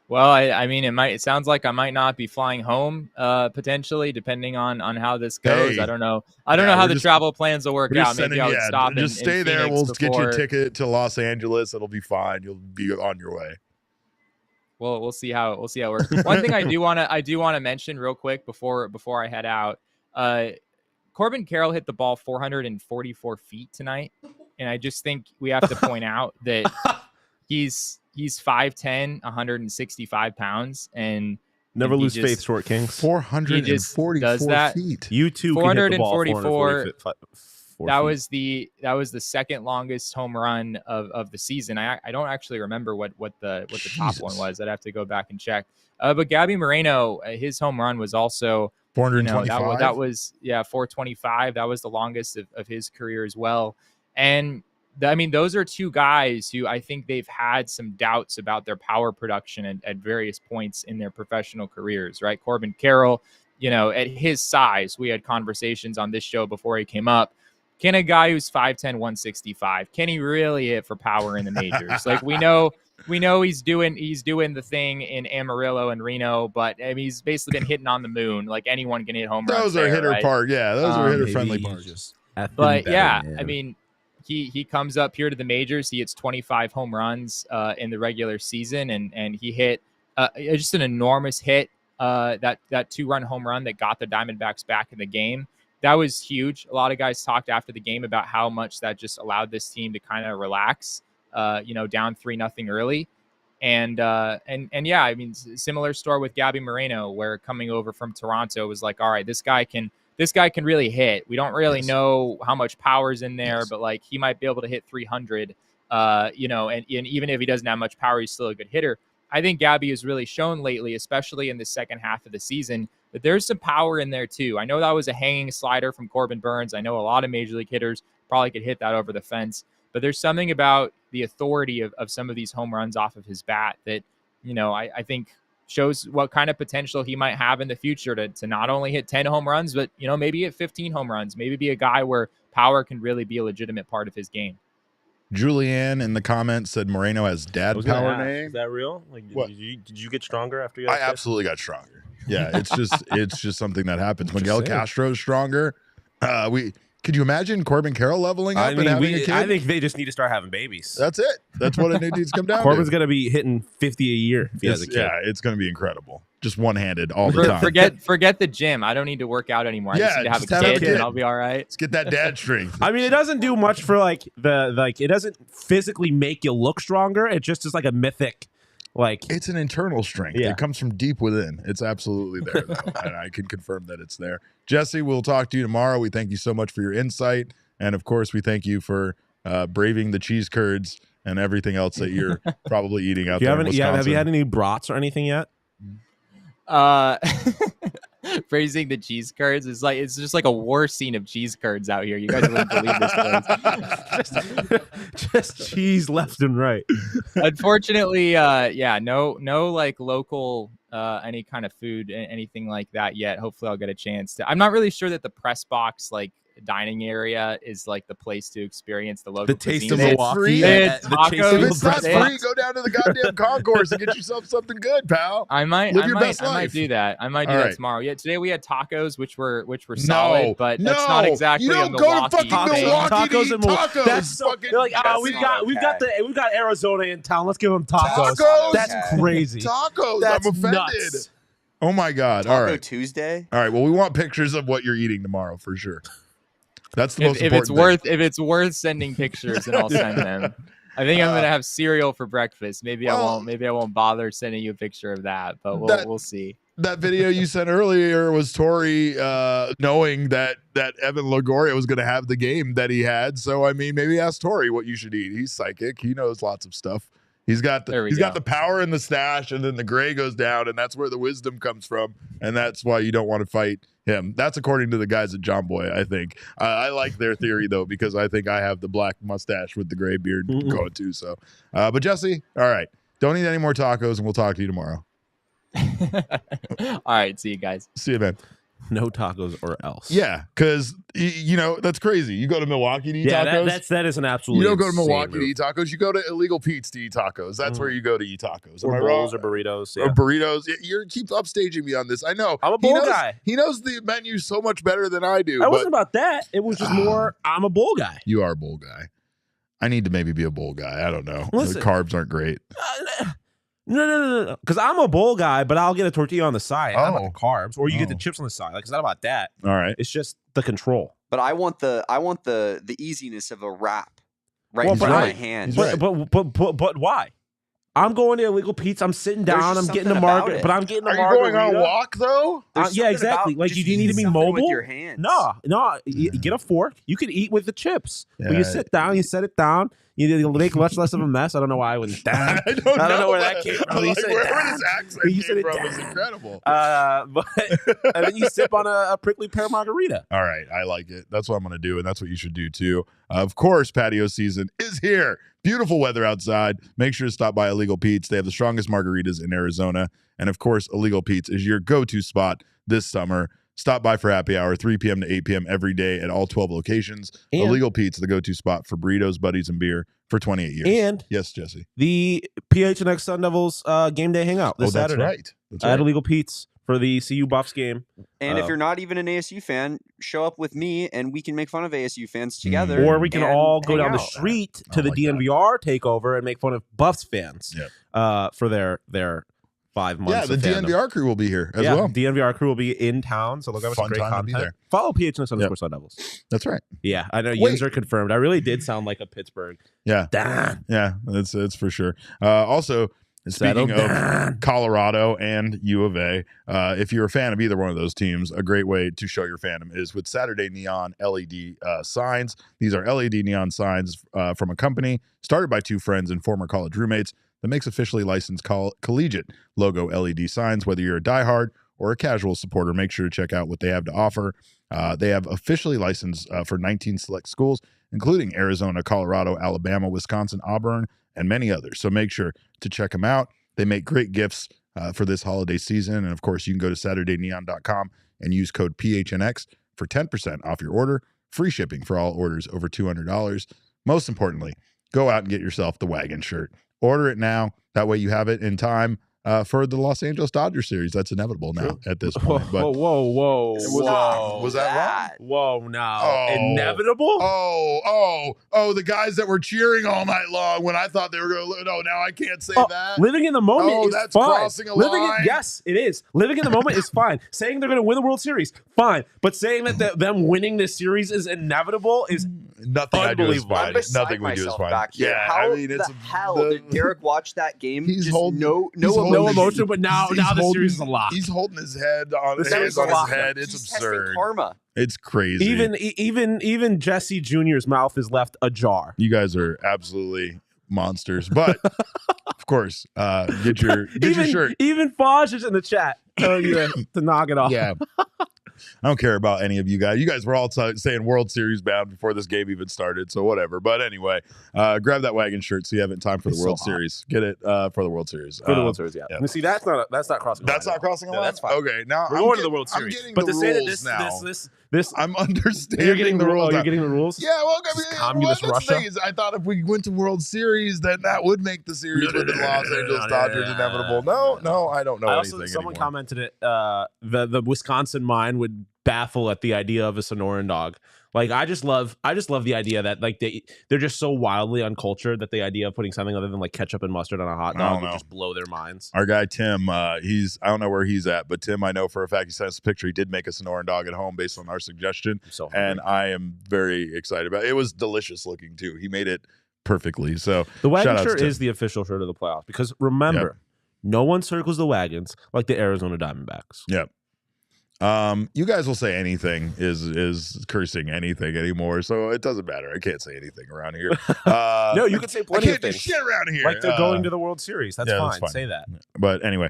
Well, I mean, it sounds like I might not be flying home potentially, depending on how this goes. Hey, I don't know how the travel plans will work out. Maybe I would stop just in stay there. Phoenix We'll get you a ticket to Los Angeles. It'll be fine. You'll be on your way. Well, we'll see how it works. One thing I do want to mention real quick before I head out. Corbin Carroll hit the ball 444 feet tonight, and I just think we have to point out that he's 5'10", 165 pounds, and never lose faith, Short Kings. 444 feet. You too. 444. That was the second longest home run of the season. I don't actually remember what the top one was. I'd have to go back and check. But Gabi Moreno, his home run was also 425. That was 425. That was the longest of his career as well. And I mean, those are two guys who I think they've had some doubts about their power production at various points in their professional careers, right? Corbin Carroll, at his size, we had conversations on this show before he came up. Can a guy who's 5'10", 165, can he really hit for power in the majors? Like we know he's doing the thing in Amarillo and Reno, but I mean, he's basically been hitting on the moon. Like anyone can hit home runs. Those are hitter park. Yeah, those are hitter friendly parks. But yeah, I mean, he comes up here to the majors. He hits 25 home runs in the regular season, and he hit just an enormous hit. That 2-run home run that got the Diamondbacks back in the game. That was huge. A lot of guys talked after the game about how much that just allowed this team to kind of relax, down 3-0 early. And yeah, I mean, similar story with Gabi Moreno, where coming over from Toronto was like, all right, this guy can really hit. We don't really know how much power's in there, but like he might be able to hit 300, and even if he doesn't have much power, he's still a good hitter. I think Gabi has really shown lately, especially in the second half of the season, that there's some power in there too. I know that was a hanging slider from Corbin Burns. I know a lot of major league hitters probably could hit that over the fence, but there's something about the authority of some of these home runs off of his bat that, I think shows what kind of potential he might have in the future to not only hit 10 home runs, but, maybe hit 15 home runs, maybe be a guy where power can really be a legitimate part of his game. Julianne in the comments said Moreno has dad power name. Is that real? Like, did you get stronger after you? I absolutely got stronger. Yeah, it's just something that happens. Miguel Castro's stronger. Could you imagine Corbin Carroll leveling up and having a kid? I think they just need to start having babies. That's it. That's what it needs to come down Corbin's to. going to be hitting 50 a year if he has a kid. Yeah, it's going to be incredible. Just one-handed all the time. Forget the gym. I don't need to work out anymore. I just need to have a kid and I'll be all right. Let's get that dad strength. I mean, it doesn't do much for it doesn't physically make you look stronger. It just is like a mythic. It's an internal strength. Yeah. It comes from deep within. It's absolutely there, though. And I can confirm that it's there. Jesse, we'll talk to you tomorrow. We thank you so much for your insight. And, of course, we thank you for braving the cheese curds and everything else that you're probably eating out there in Wisconsin. Have you had any brats or anything yet? praising the cheese curds. It's just like a war scene of cheese curds out here. You guys wouldn't believe this place. just cheese left and right. Unfortunately, no like local any kind of food, anything like that yet. Hopefully I'll get a chance to. I'm not really sure that the press box like dining area is like the place to experience the local taste cuisine. of Milwaukee. It's If it's not free, go down to the goddamn concourse and get yourself something good, pal. I might do that. I might do that tomorrow. Yeah, today we had tacos, which were solid, but that's not exactly you don't a go Milwaukee to fucking thing. Milwaukee to eat tacos. That's so, fucking, like, we've got Arizona in town. Let's give them tacos. That's crazy. Tacos. That's I'm offended. nuts. Oh my God. Taco All right. Tuesday. All right. Well, we want pictures of what you're eating tomorrow for sure. That's the most important thing. If it's worth sending pictures, then I'll send them. I think I'm gonna have cereal for breakfast. Maybe I won't. Maybe I won't bother sending you a picture of that. But we'll see. That video you sent earlier was Torey knowing that Evan Longoria was going to have the game that he had. So I mean, maybe ask Torey what you should eat. He's psychic. He knows lots of stuff. He's got the power in the stash, and then the gray goes down, and that's where the wisdom comes from, and that's why you don't want to fight him. That's according to the guys at John Boy, I think. I like their theory though, because I think I have the black mustache with the gray beard going too. So, but Jesse, all right, don't eat any more tacos, and we'll talk to you tomorrow. All right, see you guys. See you, man. No tacos or else. Yeah, because you know that's crazy. You go to Milwaukee to eat tacos. That is an absolute. You don't go to Milwaukee to eat tacos. You go to Illegal Pete's to eat tacos. That's where you go to eat tacos. Or bowls or burritos. Yeah. Or burritos. You keep upstaging me on this. I know. I'm a bowl guy. He knows the menu so much better than I do. It wasn't about that. It was just more. I'm a bowl guy. You are a bowl guy. I need to maybe be a bowl guy. I don't know. Listen, the carbs aren't great. No. Because I'm a bowl guy, but I'll get a tortilla on the side. Not about the carbs, or you get the chips on the side. Like, it's not about that. All right. It's just the control. But I want the easiness of a wrap in my hand. But why? I'm going to Illegal Pete's. I'm sitting down. I'm getting the market, but I'm getting the margarita. Are you going on a walk though? Yeah, exactly. Like, you need to be mobile with your hands. No. You get a fork. You can eat with the chips. Yeah. But you sit down. You set it down. You make much less of a mess. I don't know why I went down. I don't know where that came from. Like, wherever this accent came from is incredible. But and then you sip on a prickly pear margarita. All right, I like it. That's what I'm going to do, and that's what you should do too. Of course, patio season is here. Beautiful weather outside. Make sure to stop by Illegal Pete's. They have the strongest margaritas in Arizona, and of course, Illegal Pete's is your go-to spot this summer. Stop by for happy hour, 3 p.m. to 8 p.m. every day at all 12 locations. And Illegal Pete's, the go-to spot for burritos, buddies, and beer for 28 years. And yes, Jesse, the PHNX Sun Devils game day hangout this Saturday. Right. That's at Illegal Pete's for the CU Buffs game. And if you're not even an ASU fan, show up with me, and we can make fun of ASU fans together. Or we can all go down the street to the DNVR takeover and make fun of Buffs fans for their 5 months. Yeah, the DNVR crew will be here as well. DNVR crew will be in town, so look out for great content. To be there. Follow PHNX Sun Devils. That's right. Yeah, I know Yins are confirmed. I really did sound like a Pittsburgh. Yeah. Dan. Yeah, it's for sure. Also, speaking of Colorado and U of A, if you're a fan of either one of those teams, a great way to show your fandom is with Saturday Neon LED signs. These are LED neon signs from a company started by 2 friends and former college roommates that makes officially licensed collegiate logo LED signs. Whether you're a diehard or a casual supporter, make sure to check out what they have to offer. They have officially licensed for 19 select schools, including Arizona, Colorado, Alabama, Wisconsin, Auburn, and many others. So make sure to check them out. They make great gifts for this holiday season. And of course, you can go to SaturdayNeon.com and use code PHNX for 10% off your order. Free shipping for all orders over $200. Most importantly, go out and get yourself the WAGON shirt. Order it now. That way you have it in time for the Los Angeles Dodgers series. That's inevitable now at this point. But whoa. Was that wrong? Whoa, no. Inevitable? The guys that were cheering all night long when I thought they were going to, no, now I can't say that. Living in the moment is that's fine. Crossing a line. Yes, it is. Living in the moment is fine. Saying they're going to win the World Series, fine. But saying that them winning this series is inevitable is nothing I do is fine. Nothing we do is fine. Yeah, how the hell did Derek watch that game? He's holding no emotion, but now the series is a lock. He's holding his head on his head. It's absurd. Karma. It's crazy. Even Jesse Jr.'s mouth is left ajar. You guys are absolutely monsters. But of course, get your shirt. Even Fosh is in the chat. telling you to knock it off. Yeah. I don't care about any of you guys. You guys were all saying World Series bound before this game even started, so whatever. But anyway, grab that wagon shirt so you have it in time for the World Series. Get it for the World Series. For the World Series, yeah. You see, that's not crossing. That's not crossing a line. That's fine. Okay, now we're going to the World Series. I'm getting but the to say rules that this, I'm understanding you're getting the rules. You're getting the rules. Yeah, well, I mean, communist Russia. Thing is, I thought if we went to World Series, then that would make the series with the Los Angeles Dodgers inevitable. No, I don't know anything. Someone anymore. commented it. The Wisconsin mind would baffle at the idea of a Sonoran dog. Like I just love the idea that like they're just so wildly uncultured that the idea of putting something other than like ketchup and mustard on a hot dog would just blow their minds. Our guy Tim, I don't know where he's at, but Tim, I know for a fact he sent us a picture. He did make a Sonoran dog at home based on our suggestion, and I am very excited about it. It was delicious looking too. He made it perfectly. So the wagon shirt is the official shirt of the playoffs because remember, no one circles the wagons like the Arizona Diamondbacks. Yep. You guys will say anything is cursing anything anymore, so it doesn't matter. I can't say anything around here. No, you can say plenty of things. Shit around here. Like they're going to the World Series. That's fine. Say that. But anyway,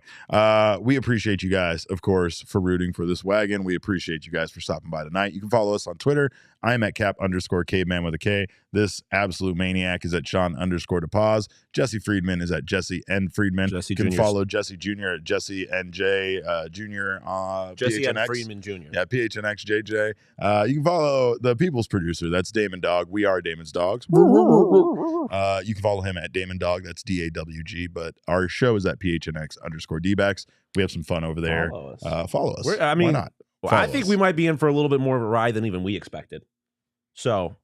we appreciate you guys, of course, for rooting for this wagon. We appreciate you guys for stopping by tonight. You can follow us on Twitter. I am at Cap_caveman with a K. This absolute maniac is at Shawn_DePaz. Jesse Friedman is at Jesse N. Friedman. Jesse you can Jr.'s. follow Jesse Jr. at Jesse NJ Jr. Jesse PHNX. N. Friedman Jr. Yeah, PHNX JJ. You can follow the People's Producer. That's Damon Dog. We are Damon's Dogs. You can follow him at Damon Dog. That's DAWG. But our show is at PHNX D-backs. We have some fun over there. Follow us. Why not? Well, I think we might be in for a little bit more of a ride than even we expected. So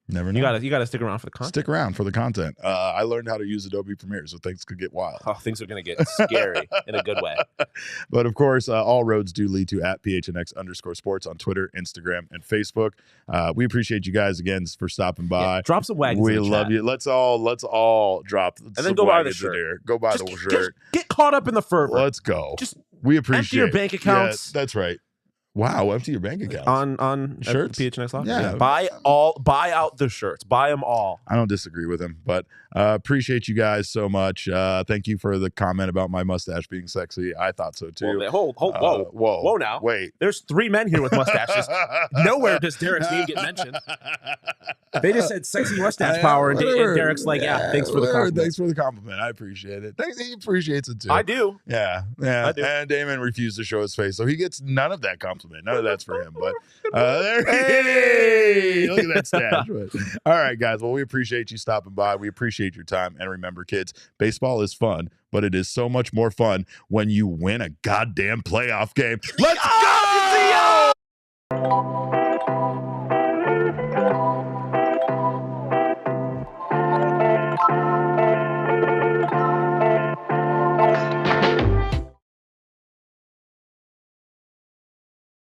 never know. You gotta stick around for the content. Stick around for the content. I learned how to use Adobe Premiere, so things could get wild. Oh, things are gonna get scary in a good way. But of course, all roads do lead to at PHNX_sports on Twitter, Instagram, and Facebook. We appreciate you guys again for stopping by. Yeah, drop some wagons. We love you. Let's all drop and then go buy the shirt. Go buy the shirt. Get caught up in the fervor. Let's go. Just we appreciate empty your bank accounts. Yeah, that's right. Wow, empty your bank accounts on shirts. PHNX Live. Yeah. Buy out the shirts. Buy them all. I don't disagree with him, but appreciate you guys so much. Thank you for the comment about my mustache being sexy. I thought so too. Whoa now. Wait. There's 3 men here with mustaches. Nowhere does Derek's name get mentioned. They just said sexy mustache power, and Derek's like, yeah, thanks for the compliment. Thanks for the compliment. I appreciat it. He appreciates it too. I do. Yeah. I do. And Damon refused to show his face, so he gets none of that compliment. None of that's for him. But hey, look at that stash. All right, guys. Well, we appreciate you stopping by. We appreciate your time. And remember, kids, baseball is fun, but it is so much more fun when you win a goddamn playoff game. Let's go!